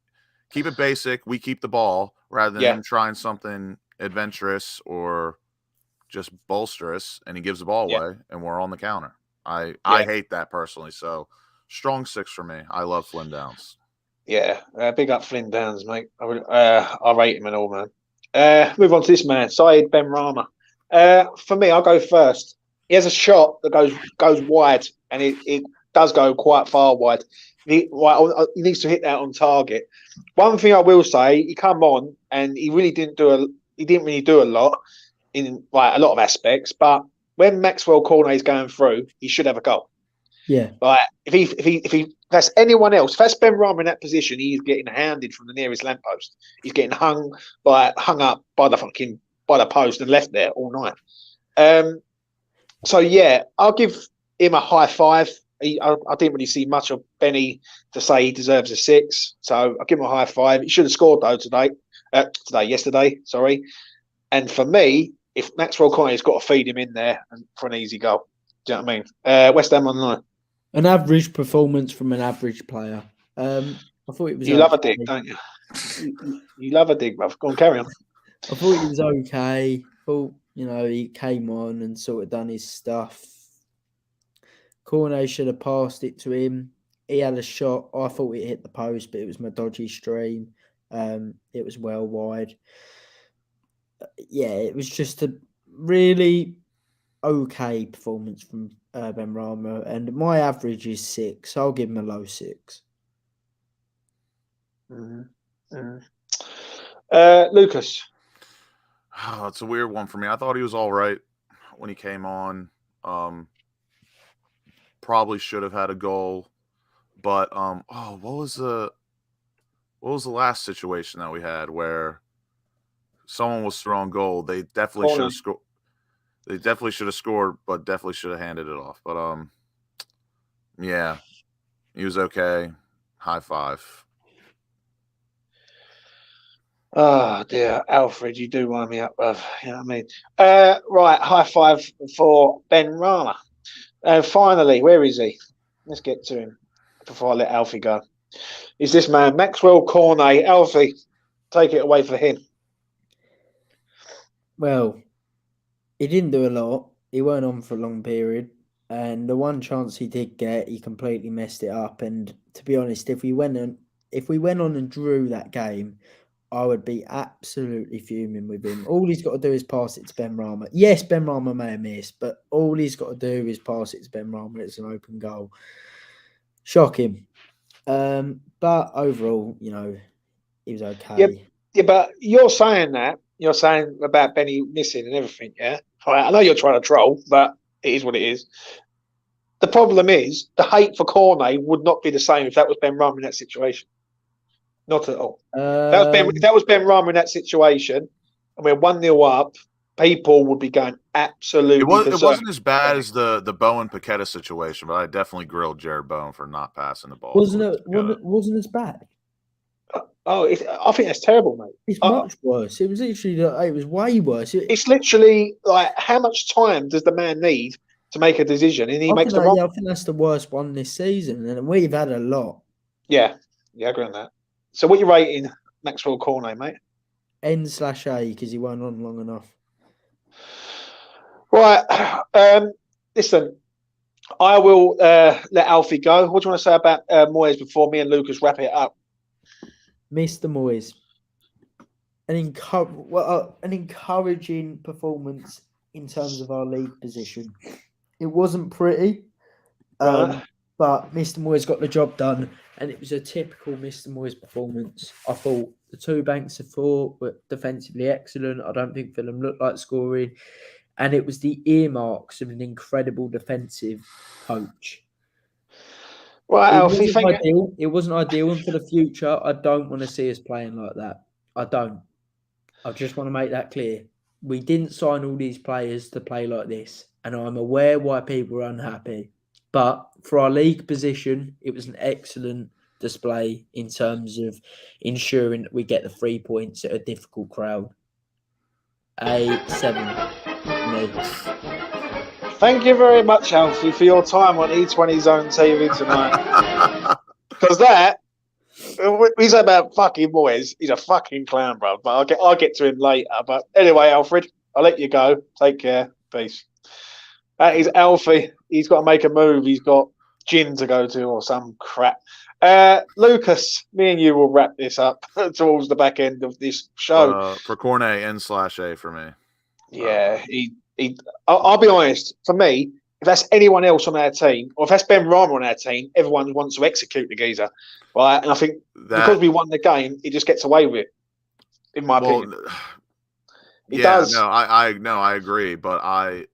Keep it basic. We keep the ball rather than him trying something adventurous or just bolsterous, and he gives the ball away, and we're on the counter. I hate that personally. So strong 6 for me. I love Flynn Downs. Yeah, big up Flynn Downs, mate. I rate him and all, man. Move on to this man, Saeed Benrahma. For me, I'll go first. He has a shot that goes wide, and it does go quite far wide. He needs to hit that on target. One thing I will say, he come on and he didn't really do a lot in a lot of aspects. But when Maxwell Cornet is going through, he should have a goal. Yeah. Like if that's anyone else, if that's Benrahma in that position, he's getting hounded from the nearest lamppost. He's getting hung up by the post and left there all night. So yeah, I'll give him a high 5. I didn't really see much of Benny to say he deserves a 6, so I'll give him a high 5. He should have scored though yesterday. Sorry. And for me, if Maxwell Cornet's got to feed him in there for an easy goal. Do you know what I mean? Westhamonline. An average performance from an average player. I thought it was. You love a dig, don't you? You love a dig, bruv. Go on, carry on. I thought he was okay. Thought he came on and sort of done his stuff. Cornet should have passed it to him. He had a shot. I thought it hit the post, but it was my dodgy stream. It was well wide. Yeah, it was just a really okay performance from Benrahma, and my average is 6. So I'll give him a low 6. Lucas. Oh, it's a weird one for me. I thought he was all right when he came on. Probably should have had a goal, but what was the last situation that we had where someone was throwing goal? They definitely should have scored. They definitely should have scored, but definitely should have handed it off. But yeah, he was okay. High 5. Oh dear, Alfred, you do wind me up, bruv. You know what I mean? Right, high 5 for Benrahma. Finally, where is he? Let's get to him before I let Alfie go. Is this man Maxwell Cornet? Alfie, take it away for him. Well, he didn't do a lot. He weren't on for a long period. And the one chance he did get, he completely messed it up. And to be honest, if we went on and drew that game, I would be absolutely fuming with him. All he's got to do is pass it to Benrahma. Yes, Benrahma may have missed, but all he's got to do is pass it to Benrahma. It's an open goal. Shock him. But overall, he was okay. Yeah, but you're saying about Benny missing and everything, yeah? I know you're trying to troll, but it is what it is. The problem is, the hate for Cornet would not be the same if that was Benrahma in that situation. Not at all. If that was Benrahma in that situation, and we're 1-0 up, people would be going absolutely It wasn't as bad as the Bowen Paqueta situation, but I definitely grilled Jared Bowen for not passing the ball. Wasn't as bad. Oh, I think that's terrible, mate. It's much worse. It was literally, it was way worse. It's literally like, how much time does the man need to make a decision? And he makes the wrong. Yeah, I think that's the worst one this season, and we've had a lot. Yeah, I agree on that. So, what are you rating Maxwell Cornet, mate? N/A, because he weren't on long enough. Right. Listen, I will let Alfie go. What do you want to say about Moyes before me and Lucas wrap it up? Mr. Moyes, an encouraging performance in terms of our league position. It wasn't pretty, but Mr. Moyes got the job done, and it was a typical Mr. Moyes performance. I thought the two banks of four were defensively excellent. I don't think Fulham looked like scoring, and it was the earmarks of an incredible defensive coach. Right, Alfie, thank you. It wasn't ideal, and for the future, I don't want to see us playing like that. I don't. I just want to make that clear. We didn't sign all these players to play like this, and I'm aware why people are unhappy. But for our league position, it was an excellent display in terms of ensuring that we get the 3 points at a difficult crowd. A 7. Thank you very much, Alfie, for your time on E20 Zone TV tonight. Because that, we say about fucking Moyes, he's a fucking clown, bro. But I'll get to him later. But anyway, Alfred, I'll let you go. Take care. Peace. That is Alfie. He's got to make a move. He's got gin to go to or some crap. Lucas, me and you will wrap this up towards the back end of this show. For Cornet, N/A for me. Yeah, I'll be honest. For me, if that's anyone else on our team, or if that's Ben Rama on our team, everyone wants to execute the geezer, right? And I think because we won the game, he just gets away with it. In my opinion, he does. No, I agree, but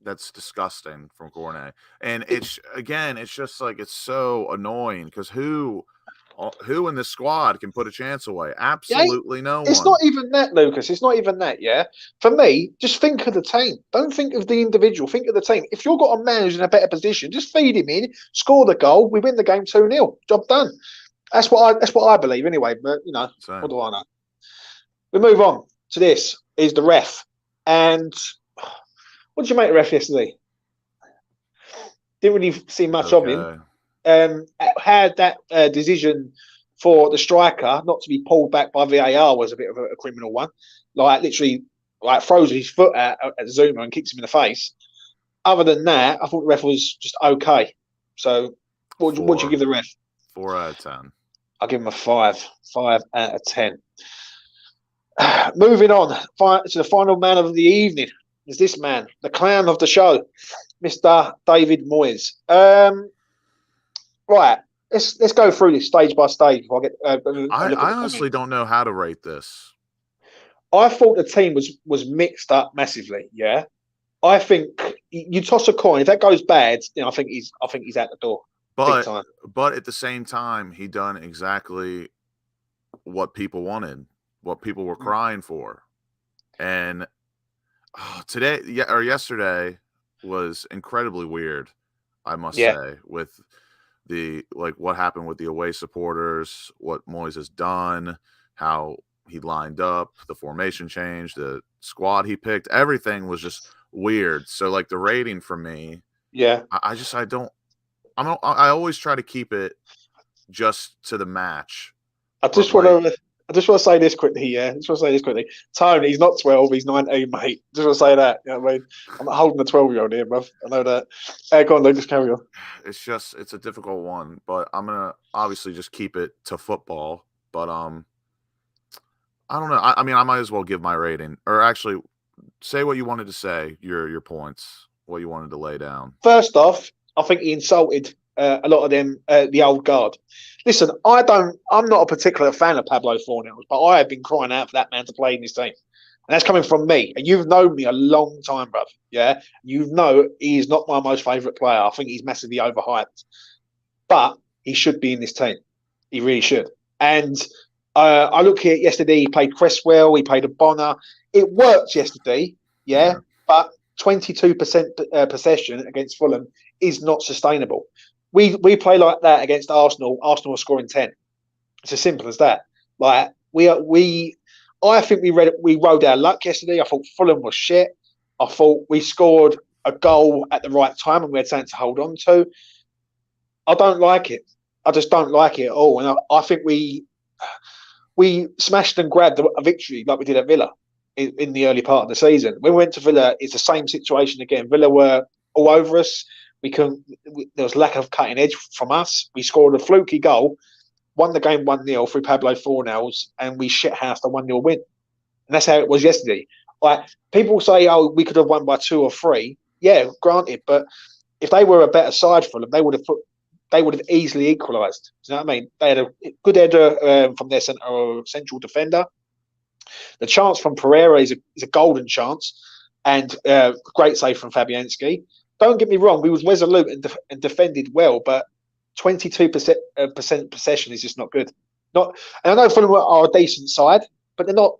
that's disgusting from Cornet. And it's just like, it's so annoying because who in this squad can put a chance away? Absolutely no one. It's not even that, Lucas. It's not even that, yeah? For me, just think of the team. Don't think of the individual. Think of the team. If you've got a man who's in a better position, just feed him in, score the goal, we win the game 2-0. Job done. That's what I believe anyway. But, Same. What do I know? We move on to this, is the ref. And what did you make of the ref yesterday? Didn't really see much of him. Had that decision for the striker not to be pulled back by VAR was a bit of a criminal one. Like, literally, throws his foot at Zouma and kicks him in the face. Other than that, I thought the ref was just okay. So, what would you give the ref? 4 out of 10. I'll give him a 5. 5 out of 10. Moving on to the final man of the evening is this man, the clown of the show, Mr. David Moyes. Right, let's go through this stage by stage. Before I get. I honestly don't know how to rate this. I thought the team was mixed up massively. Yeah, I think you toss a coin. If that goes bad, I think he's out the door. But at the same time, he done exactly what people wanted, what people were crying for, and yesterday was incredibly weird. I must say, with what happened with the away supporters, what Moyes has done, how he lined up, the formation change, the squad he picked, everything was just weird. So the rating for me, I always try to keep it just to the match. I just want to say this quickly, Tony, he's not 12, he's 19, mate. Just want to say that. You know what I mean? I'm not holding a 12-year-old here, bruv. I know that. Go on, Lucas, carry on. It's a difficult one, but I'm going to obviously just keep it to football. But I don't know. I mean, I might as well give my rating. Or actually, say what you wanted to say, your points, what you wanted to lay down. First off, I think he insulted a lot of them, the old guard. Listen, I'm not a particular fan of Pablo Fornals, but I have been crying out for that man to play in this team. And that's coming from me. And you've known me a long time, bruv. Yeah? You know he is not my most favourite player. I think he's massively overhyped. But he should be in this team. He really should. And I look here yesterday, he played Cresswell, he played Ogbonna. It worked yesterday, yeah? But 22% possession against Fulham is not sustainable. We play like that against Arsenal. Arsenal are scoring 10. It's as simple as that. Like I think we rode our luck yesterday. I thought Fulham was shit. I thought we scored a goal at the right time and we had something to hold on to. I don't like it. I just don't like it at all. And I think we smashed and grabbed a victory like we did at Villa in the early part of the season. When we went to Villa, it's the same situation again. Villa were all over us. There was lack of cutting edge from us. We scored a fluky goal, won the game 1-0 through Pablo Fornals, and we shithoused a 1-0 win. And that's how it was yesterday. Like, people say, oh, we could have won by 2 or 3. Yeah, granted, but if they were a better side for them, they would have easily equalised. Do you know what I mean? They had a good header from their central defender. The chance from Pereira is a golden chance, and great save from Fabianski. Don't get me wrong, we was resolute and defended well, but 22% possession is just not good. And I know Fulham are a decent side, but they're not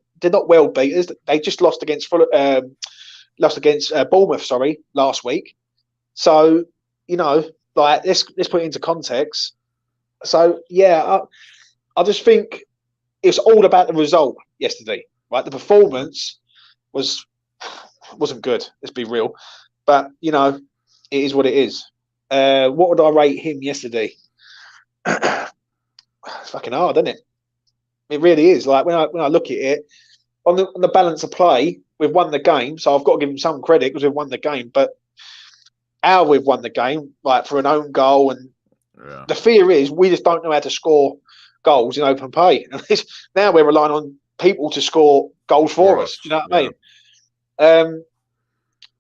well beaters. They just lost against Bournemouth, last week. So, like, let's put it into context. So yeah, I just think it's all about the result yesterday. Right, the performance wasn't good. Let's be real, but it is what it is. What would I rate him yesterday? It's fucking hard, isn't it? It really is. Like, when I look at it on the balance of play, we've won the game, so I've got to give him some credit because we've won the game. But how we've won the game, like for an own goal, and the fear is we just don't know how to score goals in open play. And now we're relying on people to score goals for us. Do you know what I mean?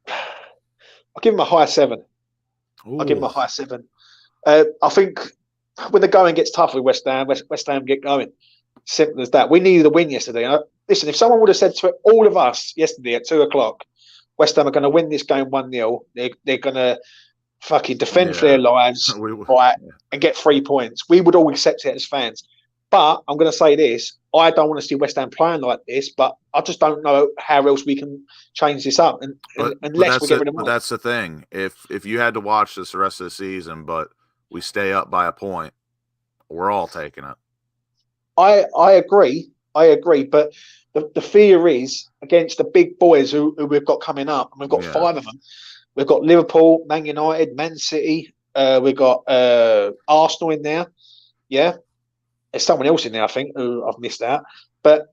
I'll give him a high 7. Ooh. I'll give him a high 7. I think when the going gets tough with West Ham get going. Simple as that. We needed a win yesterday. Listen, if someone would have said to all of us yesterday at 2:00, West Ham are going to win this game 1-0, they're going to fucking defend for their lives, right, and get 3 points, we would all accept it as fans. But I'm going to say this: I don't want to see West Ham playing like this, but I just don't know how else we can change this up unless we get rid of them. But that's the thing. If you had to watch this the rest of the season, but we stay up by a point, we're all taking it. I agree, but the fear is against the big boys who we've got coming up, and we've got 5 of them. We've got Liverpool, Man United, Man City. We've got Arsenal in there. Yeah. There's someone else in there, I think, who I've missed out. But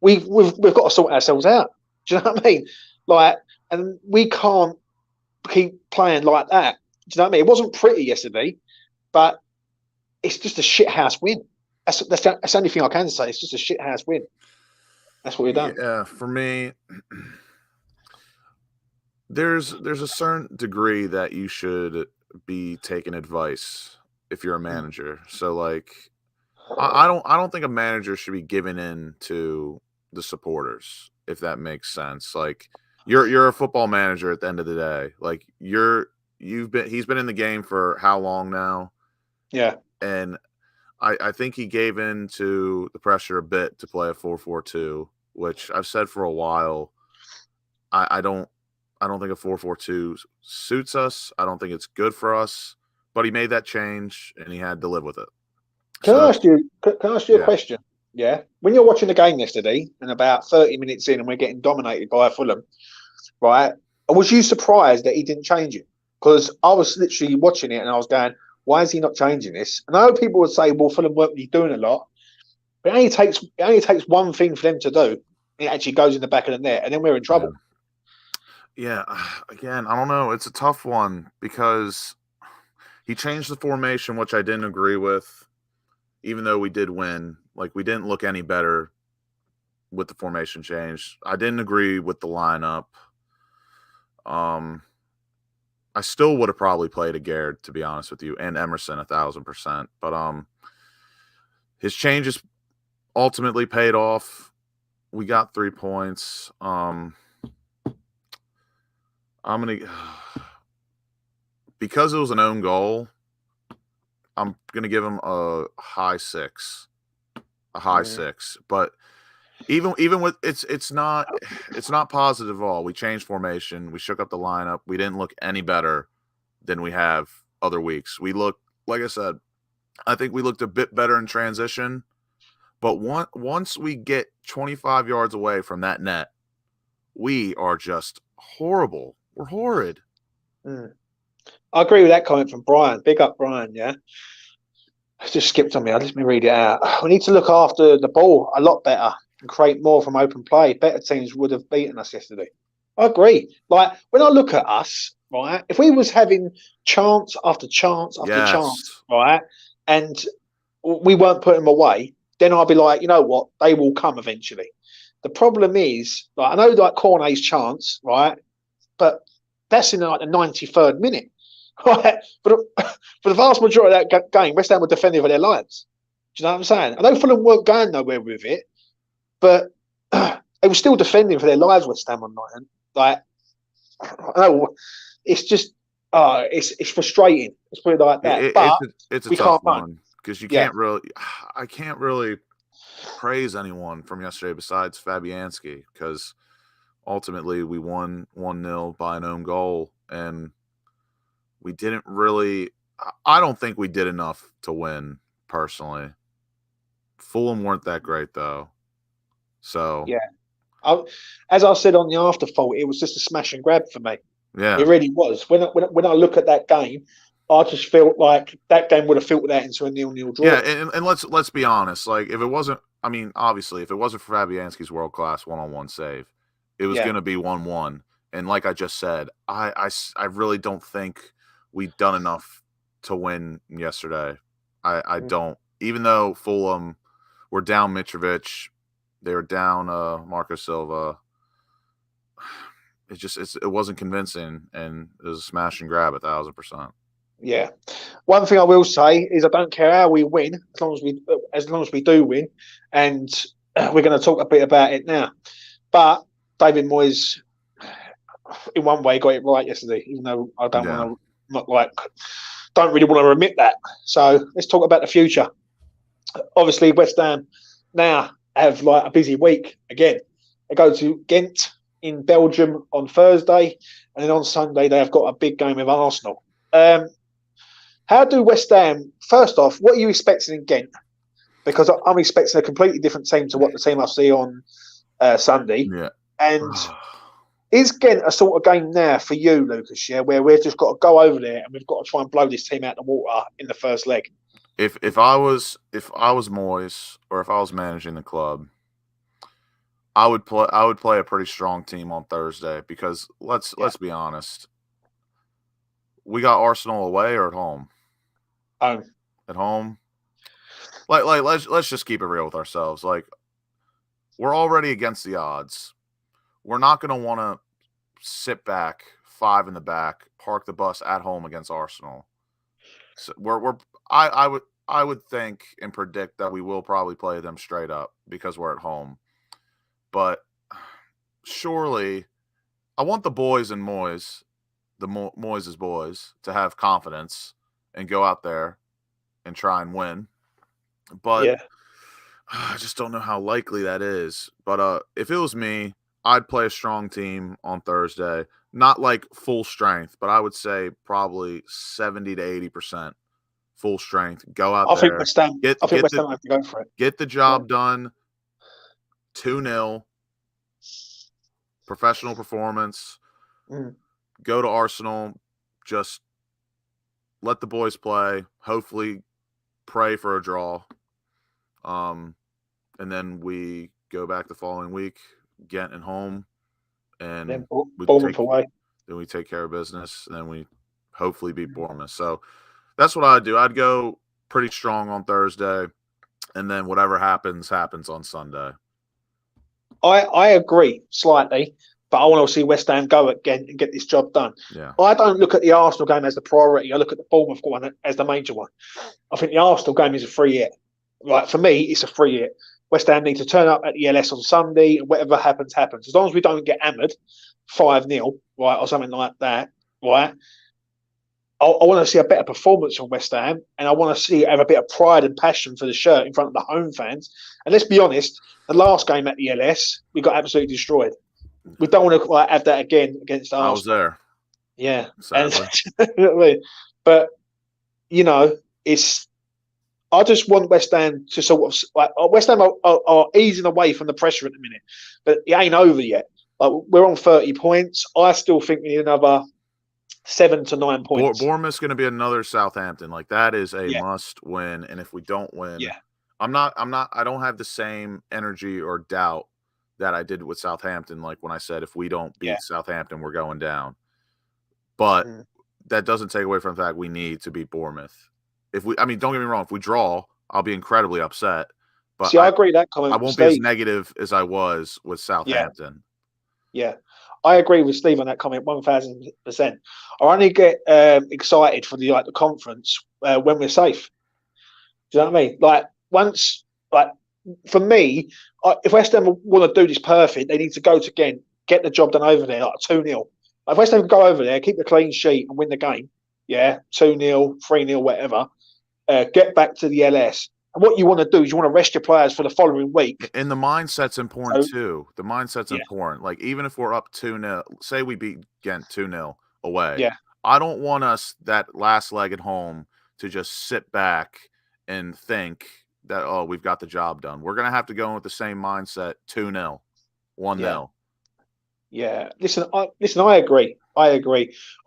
we've got to sort ourselves out. Do you know what I mean? Like, and we can't keep playing like that. Do you know what I mean? It wasn't pretty yesterday, but it's just a shithouse win. That's the only thing I can say. It's just a shithouse win. That's what we've done. Yeah, for me, there's a certain degree that you should be taking advice if you're a manager. So, like, I don't think a manager should be giving in to the supporters, if that makes sense. Like, you're a football manager at the end of the day. Like, he's been in the game for how long now? Yeah. And I think he gave in to the pressure a bit to play a 4-4-2, which I've said for a while. I don't think a 4-4-2 suits us. I don't think it's good for us. But he made that change, and he had to live with it. Can I ask you a question? Yeah. When you're watching the game yesterday, and about 30 minutes in, and we're getting dominated by Fulham, right? Was you surprised that he didn't change it? Because I was literally watching it, and I was going, why is he not changing this? And I know people would say, well, Fulham weren't really doing a lot. But it only takes one thing for them to do. It actually goes in the back of the net, and then we're in trouble. Yeah. Again, I don't know. It's a tough one because he changed the formation, which I didn't agree with, even though we did win. Like, we didn't look any better with the formation change. I didn't agree with the lineup. I still would have probably played Aguerd, to be honest with you, and Emerson 1,000%. But his changes ultimately paid off. We got 3 points. I'm gonna, because it was an own goal, I'm gonna give him a high 6. But Even with it's not positive at all. We changed formation. We shook up the lineup. We didn't look any better than we have other weeks. We look, like I said, I think we looked a bit better in transition. But once we get 25 yards away from that net, we are just horrible. We're horrid. I agree with that comment from Brian. Big up, Brian, yeah? It just skipped on me. Let me read it out. We need to look after the ball a lot better and create more from open play. Better teams would have beaten us yesterday. I agree. Like, when I look at us, right, if we was having chance after chance after chance, right, and we weren't putting them away, then I'd be like, you know what, they will come eventually. The problem is, like, I know like Cornet's chance, right, but that's in like the 93rd minute, right? But for the vast majority of that game, West Ham were defending for their lines. Do you know what I'm saying? I know Fulham weren't going nowhere with it, but they were still defending for their lives. Westhamonline, like, I know it's just, it's frustrating. Let's put it like that. But it's a we tough can't run. one because you can't really. I can't really praise anyone from yesterday besides Fabianski because ultimately we won 1-0 by an own goal, and we didn't really. I don't think we did enough to win personally. Fulham weren't that great though, so yeah. As I said on the afterthought, it was just a smash and grab for me. Yeah, it really was. When I look at that game, I just felt like that game would have filtered out into a 0-0 draw. Yeah, and let's be honest. Like, if it wasn't, I mean, obviously, if it wasn't for Fabianski's world class one-on-one save, it was going to be 1-1. And like I just said, I really don't think we've done enough to win yesterday. I don't. Even though Fulham were down Mitrovic, they were down Marco Silva. It wasn't convincing, and it was a smash and grab 1,000%. Yeah. One thing I will say is I don't care how we win, as long as we do win, and we're going to talk a bit about it now. But David Moyes, in one way, got it right yesterday, even though I don't really want to admit that. So let's talk about the future. Obviously, West Ham now have like a busy week again. They go to Ghent in Belgium on Thursday, and then on Sunday they have got a big game with Arsenal. How do West Ham, first off, what are you expecting in Ghent? Because I'm expecting a completely different team to what the team I see on Sunday. Yeah. And is Ghent a sort of game now for you, Lucas, where we've just got to go over there and we've got to try and blow this team out the water in the first leg? If I was Moyes or if I was managing the club, I would play a pretty strong team on Thursday because let's be honest. We got Arsenal away or at home? At home. Like let's just keep it real with ourselves. Like, we're already against the odds. We're not going to want to sit back, 5 in the back, park the bus at home against Arsenal. So I would think and predict that we will probably play them straight up because we're at home. But surely, I want the boys and Moyes, Moyes' boys, to have confidence and go out there and try and win. But I just don't know how likely that is. But if it was me, I'd play a strong team on Thursday. Not like full strength, but I would say probably 70 to 80% full strength. Go out there. I think West Ham have to go for it. Get the job done. 2-0. Professional performance. Go to Arsenal. Just let the boys play. Hopefully pray for a draw. And then we go back the following week, Ghent and home. And then Bournemouth away. Then we take care of business. And then we hopefully beat Bournemouth. So that's what I'd do. I'd go pretty strong on Thursday. And then whatever happens on Sunday. I agree slightly, but I want to see West Ham go again and get this job done. Yeah. I don't look at the Arsenal game as the priority. I look at the Bournemouth one as the major one. I think the Arsenal game is a free hit. Right, for me, it's a free hit. West Ham need to turn up at the ELS on Sunday, and whatever happens, happens. As long as we don't get hammered 5-0, right, or something like that, right, I want to see a better performance from West Ham, and I want to see have a bit of pride and passion for the shirt in front of the home fans. And let's be honest, the last game at the LS, we got absolutely destroyed. We don't want to have that again against Arsenal. I was there. Yeah, Sadly. and, but it's. I just want West Ham to sort of West Ham are easing away from the pressure at the minute, but it ain't over yet. Like, we're on 30 points. I still think we need another 7 to 9 points. Bournemouth's going to be another Southampton. Like, that is a must win. And if we don't win, I don't have the same energy or doubt that I did with Southampton. Like when I said, if we don't beat Southampton, we're going down. But that doesn't take away from the fact we need to beat Bournemouth. Don't get me wrong. If we draw, I'll be incredibly upset. But see, I agree that comment. I won't be as negative as I was with Southampton. Yeah. I agree with Steve on that comment 1,000%. I only get excited for the conference when we're safe. Do you know what I mean? Like, once, for me, if West Ham want to do this perfect, they need to go to Ghent, get the job done over there, 2-0. If West Ham go over there, keep the clean sheet and win the game, 2-0, 3-0, whatever, get back to the LS. And what you want to do is you want to rest your players for the following week. And the mindset's important too. The mindset's important. Like, even if we're up 2-0, say we beat Ghent 2-0 away. Yeah. I don't want us that last leg at home to just sit back and think that, oh, we've got the job done. We're going to have to go in with the same mindset, 2-0, 1-0. Yeah. Listen, I agree.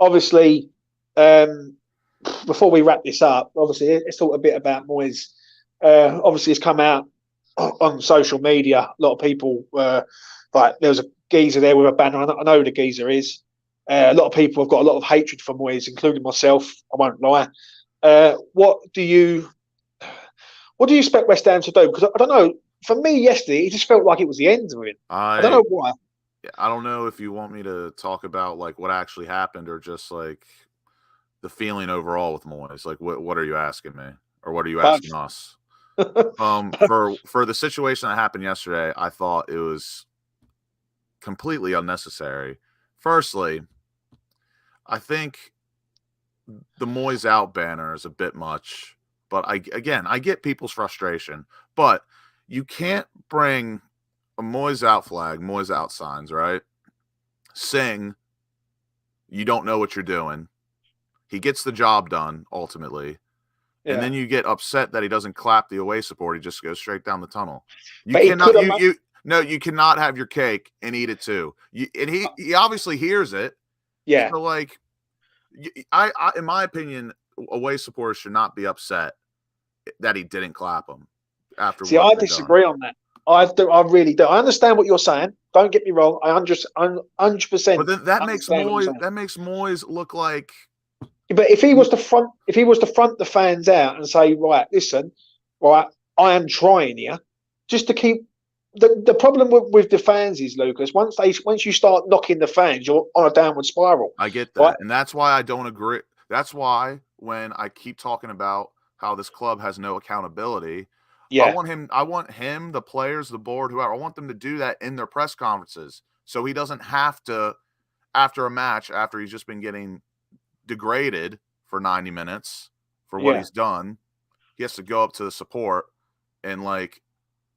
Obviously, before we wrap this up, obviously, let's talk a bit about Moyes. Obviously, it's come out on social media. A lot of people there was a geezer there with a banner. I know who the geezer is. A lot of people have got a lot of hatred for Moyes, including myself. I won't lie. What do you expect West Ham to do? Because I don't know. For me, yesterday, it just felt like it was the end of it. I don't know why. I don't know if you want me to talk about what actually happened or just the feeling overall with Moyes. What are you asking me, or what are you asking us? For the situation that happened yesterday, I thought it was completely unnecessary. Firstly, I think the Moyes out banner is a bit much, but I get people's frustration, but you can't bring a Moyes out flag, Moyes out signs, right? Sing, you don't know what you're doing. He gets the job done you. And then you get upset that he doesn't clap the away support. He just goes straight down the tunnel. You cannot have your cake and eat it too. He obviously hears it. Yeah. So I in my opinion, away supporters should not be upset that he didn't clap them after. See, I disagree on that. I really do. I understand what you're saying. Don't get me wrong. I 100%. But then that makes Moyes look like. But if he was to front the fans out and say, right, listen, right, I am trying here, just to keep the problem with the fans is, Lucas, once you start knocking the fans, you're on a downward spiral. I get that, right? And that's why I don't agree. That's why when I keep talking about how this club has no accountability, I want him, the players, the board, whoever, I want them to do that in their press conferences, so he doesn't have to, after a match, after he's just been getting degraded for 90 minutes for what he's done, he has to go up to the support and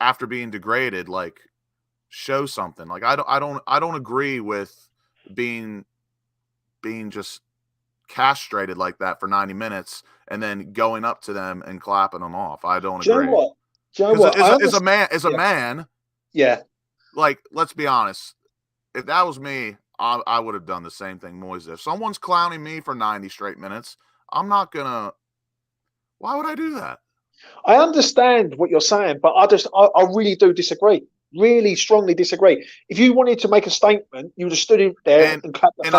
after being degraded, show something. I don't agree with being just castrated like that for 90 minutes and then going up to them and clapping them off. I don't agree. Do you know what? As a man, let's be honest. If that was me, I would have done the same thing Moyes did. If someone's clowning me for 90 straight minutes, I'm not going to – why would I do that? I understand what you're saying, but I really do disagree. Really strongly disagree. If you wanted to make a statement, you would have stood there and clapped the fans.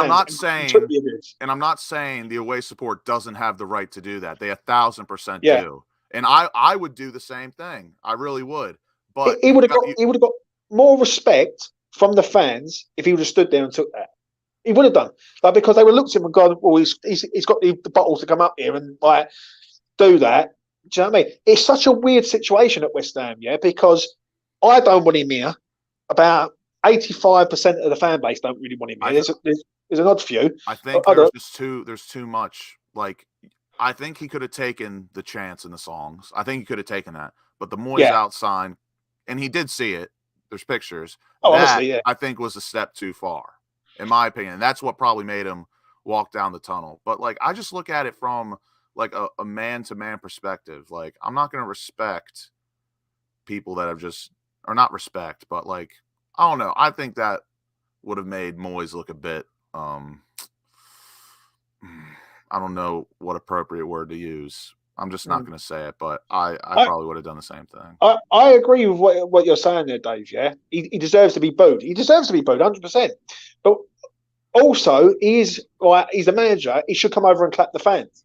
I'm not saying the away support doesn't have the right to do that. They 1,000% do. And I would do the same thing. I really would. But he would have got more respect from the fans if he would have stood there and took that. He would have done. Because they would look at him and gone, well, he's got the bottle to come up here and do that. Do you know what I mean? It's such a weird situation at West Ham, because I don't want him here. About 85% of the fan base don't really want him here. There's an odd few. I think there's too much like, I think he could have taken the chance in the songs. I think he could have taken that. But the Moyes out sign, and he did see it. There's pictures. Oh, that, honestly, yeah. I think was a step too far, in my opinion. That's what probably made him walk down the tunnel. But, like, I just look at it from, like, a man-to-man perspective. Like, I'm not going to respect people that have just – or not respect, but, like, I don't know. I think that would have made Moyes look a bit I don't know what appropriate word to use. I'm just not going to say it, but I probably would have done the same thing. I agree with what you're saying there, Dave. Yeah, he deserves to be booed. He deserves to be booed, 100%. But also, he's the manager. He should come over and clap the fans.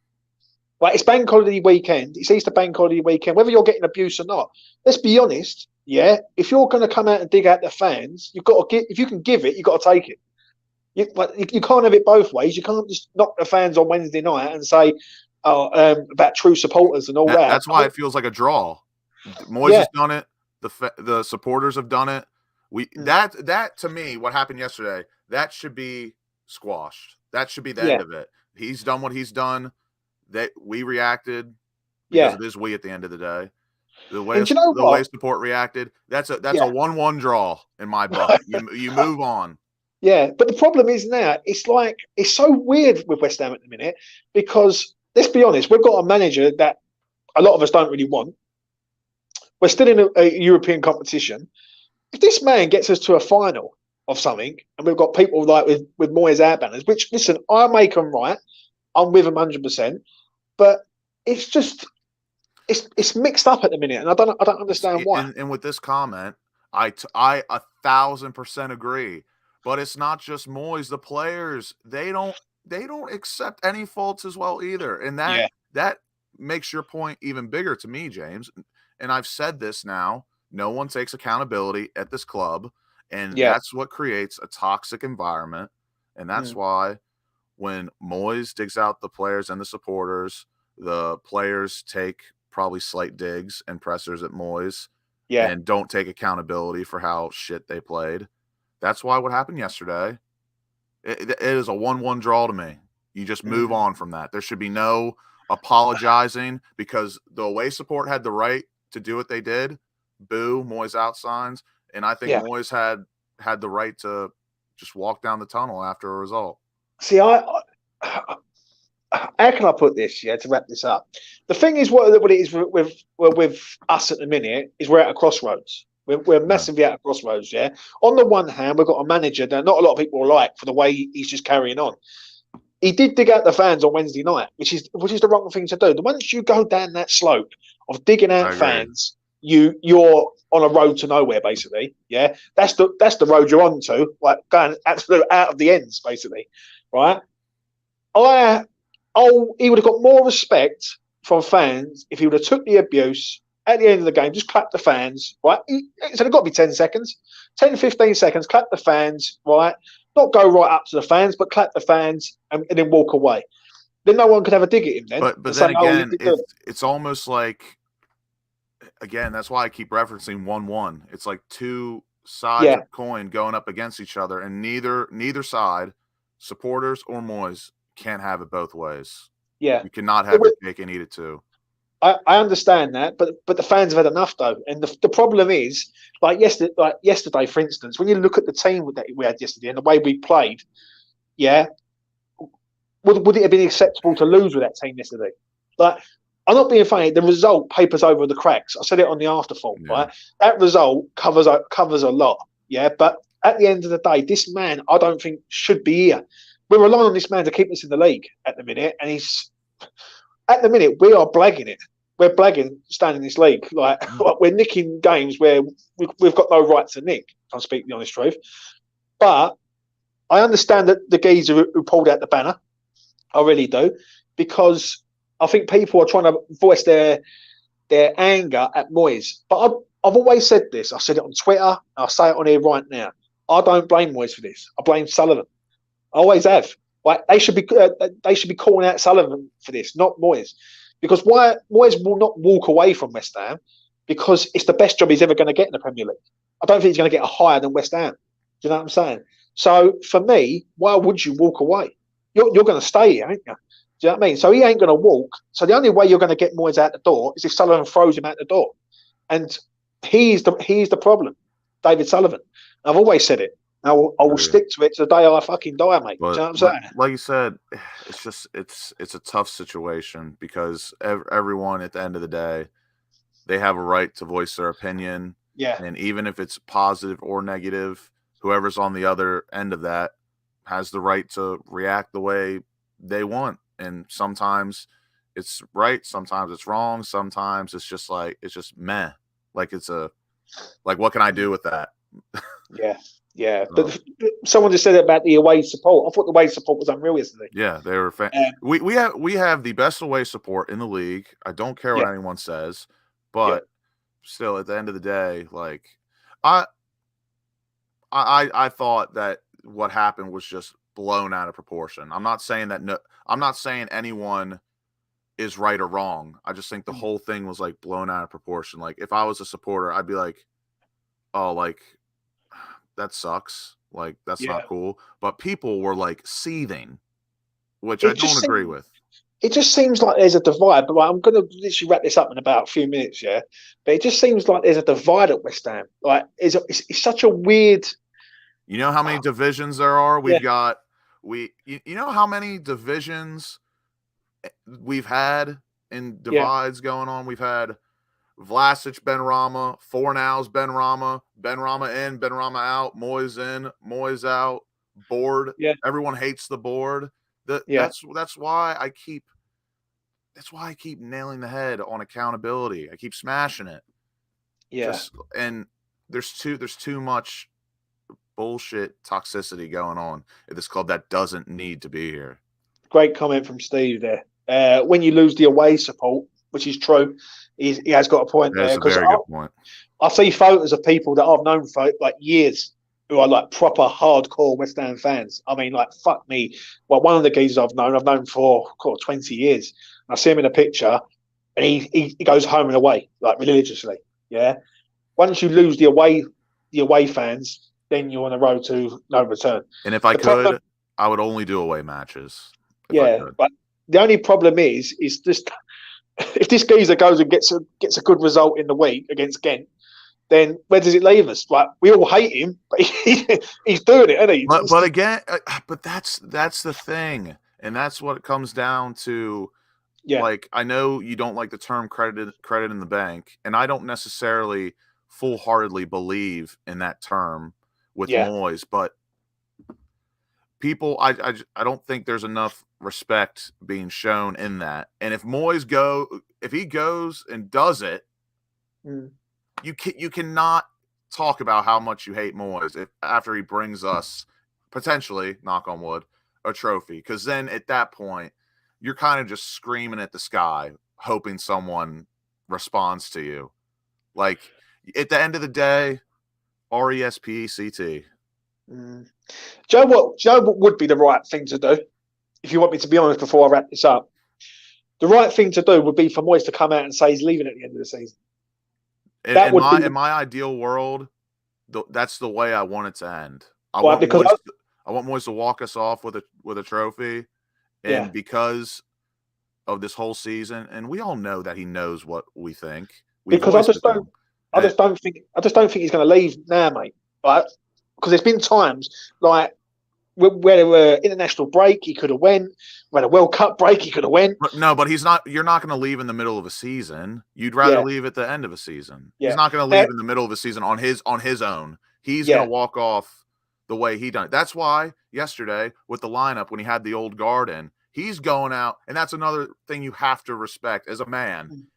Like, it's bank holiday weekend. It's Easter bank holiday weekend. Whether you're getting abuse or not, let's be honest. Yeah, if you're going to come out and dig out the fans, you've got to get. If you can give it, you've got to take it. You can't have it both ways. You can't just knock the fans on Wednesday night and say, about true supporters and all that. That's why it feels like a draw. Moyes has done it. The supporters have done it. That to me, what happened yesterday, that should be squashed. That should be the end of it. He's done what he's done. That we reacted because it is we at the end of the day. The way support reacted, that's a 1-1 draw in my book. You move on. Yeah, but the problem is now it's so weird with West Ham at the minute because let's be honest, we've got a manager that a lot of us don't really want. We're still in a European competition. If this man gets us to a final of something, and we've got people like with Moyes out banners, which listen, I make them right. I'm with them 100%, but it's just it's mixed up at the minute, and I don't understand why. And with this comment, I 1,000% agree. But it's not just Moyes. The players, they don't accept any faults as well either. And that makes your point even bigger to me, James. And I've said this now. No one takes accountability at this club. And that's what creates a toxic environment. And that's why when Moyes digs out the players and the supporters, the players take probably slight digs and pressers at Moyes and don't take accountability for how shit they played. That's why what happened yesterday, it is a 1-1 draw to me. You just move on from that. There should be no apologizing because the away support had the right to do what they did. Boo, Moyes out signs. And I think Moyes had the right to just walk down the tunnel after a result. See, how can I put this, to wrap this up? The thing is, what it is with us at the minute is we're at a crossroads. We're massively at a crossroads, On the one hand, we've got a manager that not a lot of people like for the way he's just carrying on. He did dig out the fans on Wednesday night, which is the wrong thing to do. Once you go down that slope of digging out fans, you're on a road to nowhere, basically. Yeah, that's the road you're on to, like going absolute out of the ends, basically, right? He would have got more respect from fans if he would have took the abuse. At the end of the game, just clap the fans, right? It's only got to be 10 seconds, 10, 15 seconds, clap the fans, right? Not go right up to the fans, but clap the fans and then walk away. Then no one could have a dig at him then. But then again, it's almost like, again, that's why I keep referencing 1-1. It's like two sides of the coin going up against each other, and neither side, supporters or Moyes, can't have it both ways. Yeah. You cannot have your cake and eat it too. I understand that, but the fans have had enough though, and the problem is, like yesterday, for instance, when you look at the team that we had yesterday and the way we played, would it have been acceptable to lose with that team yesterday? Like, I'm not being funny. The result papers over the cracks. I said it on the afterthought, right? That result covers a lot, But at the end of the day, this man, I don't think should be here. We're relying on this man to keep us in the league at the minute, and at the minute we are blagging it. We're blagging staying in this league. Like we're nicking games where we've got no right to nick. If I'm speaking the honest truth. But I understand that the geezer who pulled out the banner, I really do, because I think people are trying to voice their anger at Moyes. But I've always said this. I said it on Twitter. I'll say it on here right now. I don't blame Moyes for this. I blame Sullivan. I always have. Like they should be calling out Sullivan for this, not Moyes. Because why Moyes will not walk away from West Ham because it's the best job he's ever going to get in the Premier League. I don't think he's going to get a higher than West Ham. Do you know what I'm saying? So for me, why would you walk away? You're going to stay here, aren't you? Do you know what I mean? So he ain't going to walk. So the only way you're going to get Moyes out the door is if Sullivan throws him out the door. And he's the problem, David Sullivan. I've always said it. I will stick to it to the day I fucking die, mate. But, do you know what I'm saying? Like you said, it's a tough situation because everyone at the end of the day, they have a right to voice their opinion. Yeah. And even if it's positive or negative, whoever's on the other end of that has the right to react the way they want. And sometimes it's right, sometimes it's wrong, sometimes it's just meh. Like what can I do with that? Yeah. Yeah, but someone just said about the away support. I thought the away support was unreal yesterday. Yeah, they were. We have the best away support in the league. I don't care what anyone says, but still, at the end of the day, like I thought that what happened was just blown out of proportion. I'm not saying anyone is right or wrong. I just think the whole thing was like blown out of proportion. Like if I was a supporter, I'd be like, oh, like. That sucks. Like, that's not cool. But people were like seething, which I don't agree with. It just seems like there's a divide. But I'm going to literally wrap this up in about a few minutes, yeah? But it just seems like there's a divide at West Ham. Like, it's such a weird. You know how many divisions there are? We've got you know how many divisions we've had in divides going on? We've had Vlasic, Benrahma, Fornals, Benrahma in, Benrahma out, Moyes in, Moyes out, board. Yeah. Everyone hates the board. That's why I keep nailing the head on accountability. I keep smashing it. Yeah. And there's too much bullshit toxicity going on at this club that doesn't need to be here. Great comment from Steve there. When you lose the away support, which is true, he has got a point there. That's a very good point. I see photos of people that I've known for like years who are like proper hardcore West Ham fans. I mean, like, fuck me. Well, one of the geezers I've known for 20 years. I see him in a picture and he goes home and away, like religiously. Yeah. Once you lose the away fans, then you're on the road to no return. And if I could, I would only do away matches. Yeah. But the only problem is just if this geezer goes and gets a good result in the week against Ghent, then where does it leave us? Like, we all hate him, but he's doing it, isn't he? But again, but that's the thing, and that's what it comes down to. Yeah. Like, I know you don't like the term credit in the bank, and I don't necessarily full-heartedly believe in that term with Moyes, but people, I don't think there's enough respect being shown in that. And if Moyes if he goes and does it, you cannot talk about how much you hate Moyes after he brings us potentially, knock on wood, a trophy. Because then at that point, you're kind of just screaming at the sky, hoping someone responds to you. Like, at the end of the day, RESPECT. Joe, what would be the right thing to do? If you want me to be honest before I wrap this up, the right thing to do would be for Moyes to come out and say he's leaving at the end of the season. In my ideal world, that's the way I want it to end. I want Moyes to walk us off with a trophy, and because of this whole season, and we all know that he knows what we think. Because I just don't think he's going to leave now, mate. Right? Because there's been times like where there were international break, he could have went. When a World Cup break, he could have went. But he's not. You're not going to leave in the middle of a season. You'd rather leave at the end of a season. Yeah. He's not going to leave in the middle of a season on his own. He's going to walk off the way he done it. That's why yesterday with the lineup when he had the old guard in, he's going out, and that's another thing you have to respect as a man.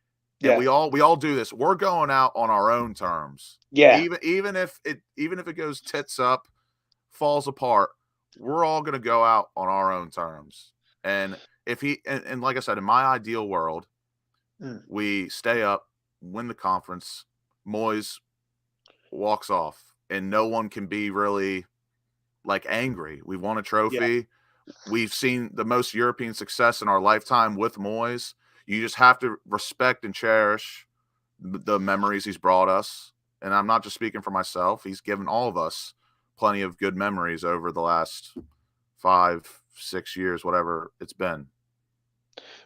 Yeah, and we all do this. We're going out on our own terms. Yeah, even if it goes tits up, falls apart, we're all going to go out on our own terms. And if and like I said, in my ideal world, we stay up, win the conference, Moyes walks off, and no one can be really like angry. We won a trophy. Yeah. We've seen the most European success in our lifetime with Moyes. You just have to respect and cherish the memories he's brought us. And I'm not just speaking for myself. He's given all of us plenty of good memories over the last 5-6 years, whatever it's been.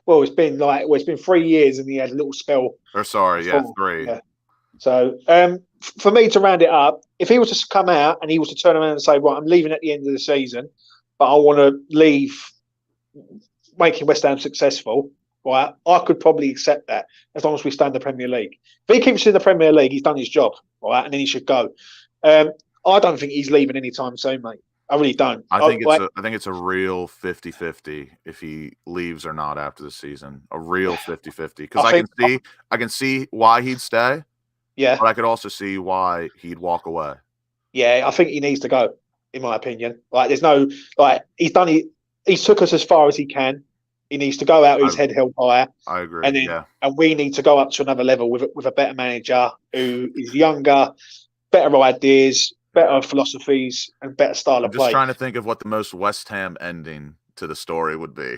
Well, it's been 3 years, and he had a little spell. Or sorry, yeah, before. 3. Yeah. So, for me to round it up, if he was to come out and he was to turn around and say, "Right, I'm leaving at the end of the season, but I want to leave, making West Ham successful," right? I could probably accept that as long as we stay in the Premier League. If he keeps in the Premier League, he's done his job, right? And then he should go. I don't think he's leaving anytime soon, mate. I really don't. I think it's a real 50-50 if he leaves or not after the season. A real 50-50 because I can see why he'd stay. Yeah, but I could also see why he'd walk away. Yeah, I think he needs to go, in my opinion. Like, there's no he's done it. He took us as far as he can. He needs to go out with his head held higher. I agree. And we need to go up to another level with a better manager who is younger, better ideas, better philosophies, and better style of play. I'm just trying to think of what the most West Ham ending to the story would be.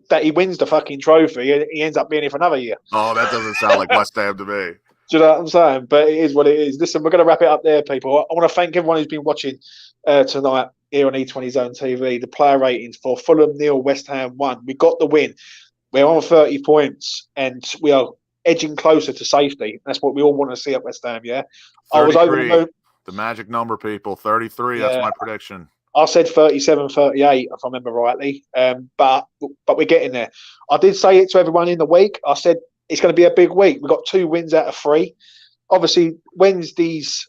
That he wins the fucking trophy and he ends up being here for another year. Oh, that doesn't sound like West Ham to me. Do you know what I'm saying? But it is what it is. Listen, we're going to wrap it up there, people. I want to thank everyone who's been watching tonight here on E20 Zone TV. The player ratings for Fulham 0, West Ham 1. We got the win. We're on 30 points and we are edging closer to safety. That's what we all want to see at West Ham, yeah? 33, I was over the moon. The magic number, people. 33, Yeah. That's my prediction. I said 37, 38, if I remember rightly. But we're getting there. I did say it to everyone in the week. I said it's going to be a big week. We've got 2 wins out of 3. Obviously, Wednesday's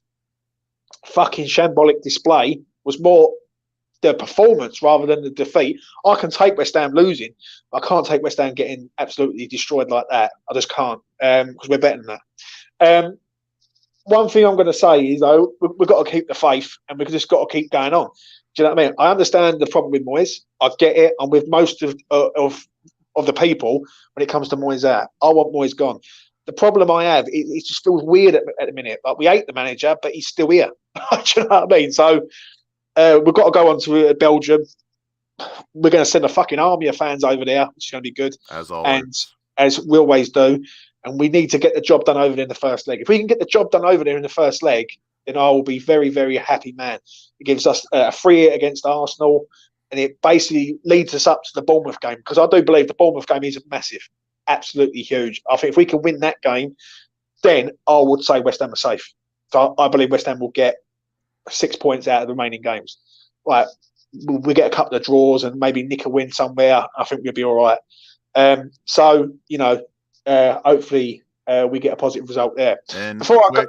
fucking shambolic display was more the performance rather than the defeat. I can take West Ham losing. I can't take West Ham getting absolutely destroyed like that. I just can't because we're better than that. One thing I'm going to say is, though, we've got to keep the faith and we've just got to keep going on. Do you know what I mean? I understand the problem with Moyes. I get it. I'm with most of the people when it comes to Moyes out. I want Moyes gone. The problem I have, it just feels weird at the minute. Like, we hate the manager, but he's still here. Do you know what I mean? So we've got to go on to Belgium. We're going to send a fucking army of fans over there, which is going to be good. As always. And as we always do. And we need to get the job done over there in the first leg. If we can get the job done over there in the first leg, then I will be very, very happy, man. It gives us a free hit against Arsenal, and it basically leads us up to the Bournemouth game, because I do believe the Bournemouth game is massive, absolutely huge. I think if we can win that game, then I would say West Ham are safe. So I believe West Ham will get 6 points out of the remaining games. Like, we get a couple of draws and maybe nick a win somewhere. I think we'll be all right. So, you know, hopefully we get a positive result there. And Before I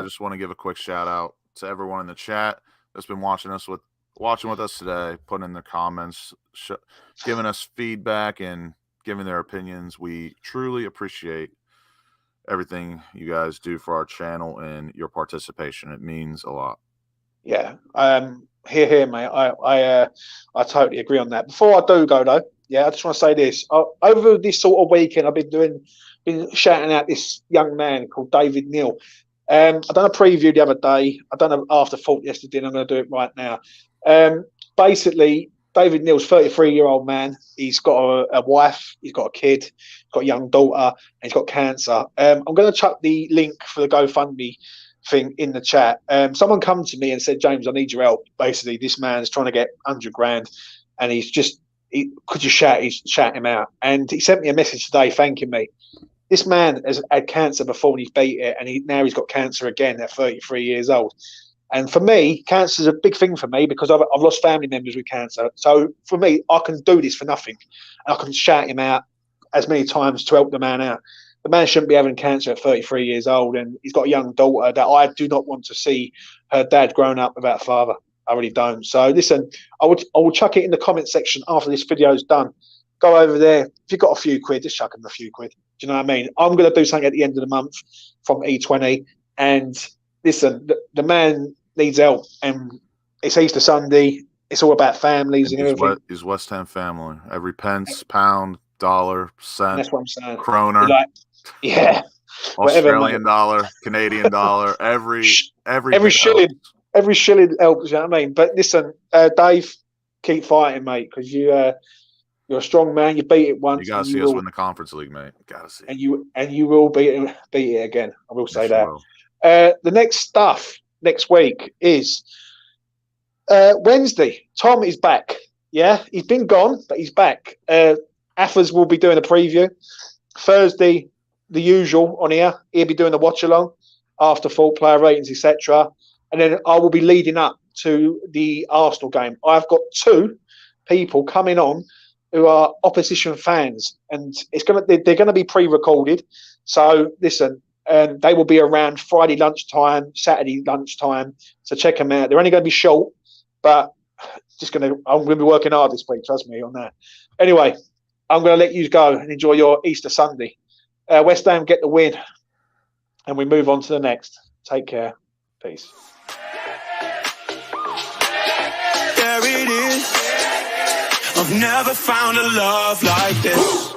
just want to give a quick shout out to everyone in the chat that's been watching with us today, putting in their comments, giving us feedback and giving their opinions. We truly appreciate everything you guys do for our channel and your participation. It means a lot. Yeah. Here, mate. I totally agree on that. Before I do go, though, yeah, I just want to say this. Over this sort of weekend, I've been shouting out this young man called David Neal. I done a preview the other day. I done an afterthought yesterday, and I'm going to do it right now. Basically, David Neal's 33-year-old man. He's got a wife. He's got a kid. He's got a young daughter, and he's got cancer. I'm going to chuck the link for the GoFundMe thing in the chat. Someone come to me and said, James, I need your help. Basically, this man's trying to get 100 grand, and could you shout him out? And he sent me a message today thanking me. This man has had cancer before and he's beat it, and now he's got cancer again at 33 years old. And for me, cancer is a big thing for me because I've lost family members with cancer. So for me, I can do this for nothing. And I can shout him out as many times to help the man out. The man shouldn't be having cancer at 33 years old, and he's got a young daughter that I do not want to see her dad grown up without a father. I really don't. So listen, I will chuck it in the comment section after this video is done. Go over there. If you've got a few quid, just chuck him a few quid. Do you know what I mean? I'm going to do something at the end of the month from E20. And listen, the man needs help. And it's Easter Sunday. It's all about families and everything. He's West Ham family. Every pence, pound, dollar, cent, that's what I'm saying. Kroner, yeah, Australian dollar, Canadian dollar, every shilling. helps. Every shilling helps, you know what I mean? But listen, Dave, keep fighting, mate, because you're a strong man. You beat it once. You gotta see us win the Conference League, mate. Gotta see. And you will beat it again. I will say that. Will. The next stuff next week is Wednesday. Tom is back. Yeah, he's been gone, but he's back. Affers will be doing a preview. Thursday, the usual on here. He'll be doing the watch along after full player ratings, etc. And then I will be leading up to the Arsenal game. I've got 2 people coming on who are opposition fans, and they're gonna be pre-recorded. So listen, they will be around Friday lunchtime, Saturday lunchtime. So check them out. They're only going to be short, but I'm going to be working hard this week. Trust me on that. Anyway, I'm going to let you go and enjoy your Easter Sunday. West Ham get the win, and we move on to the next. Take care. Peace. There it is. I've never found a love like this.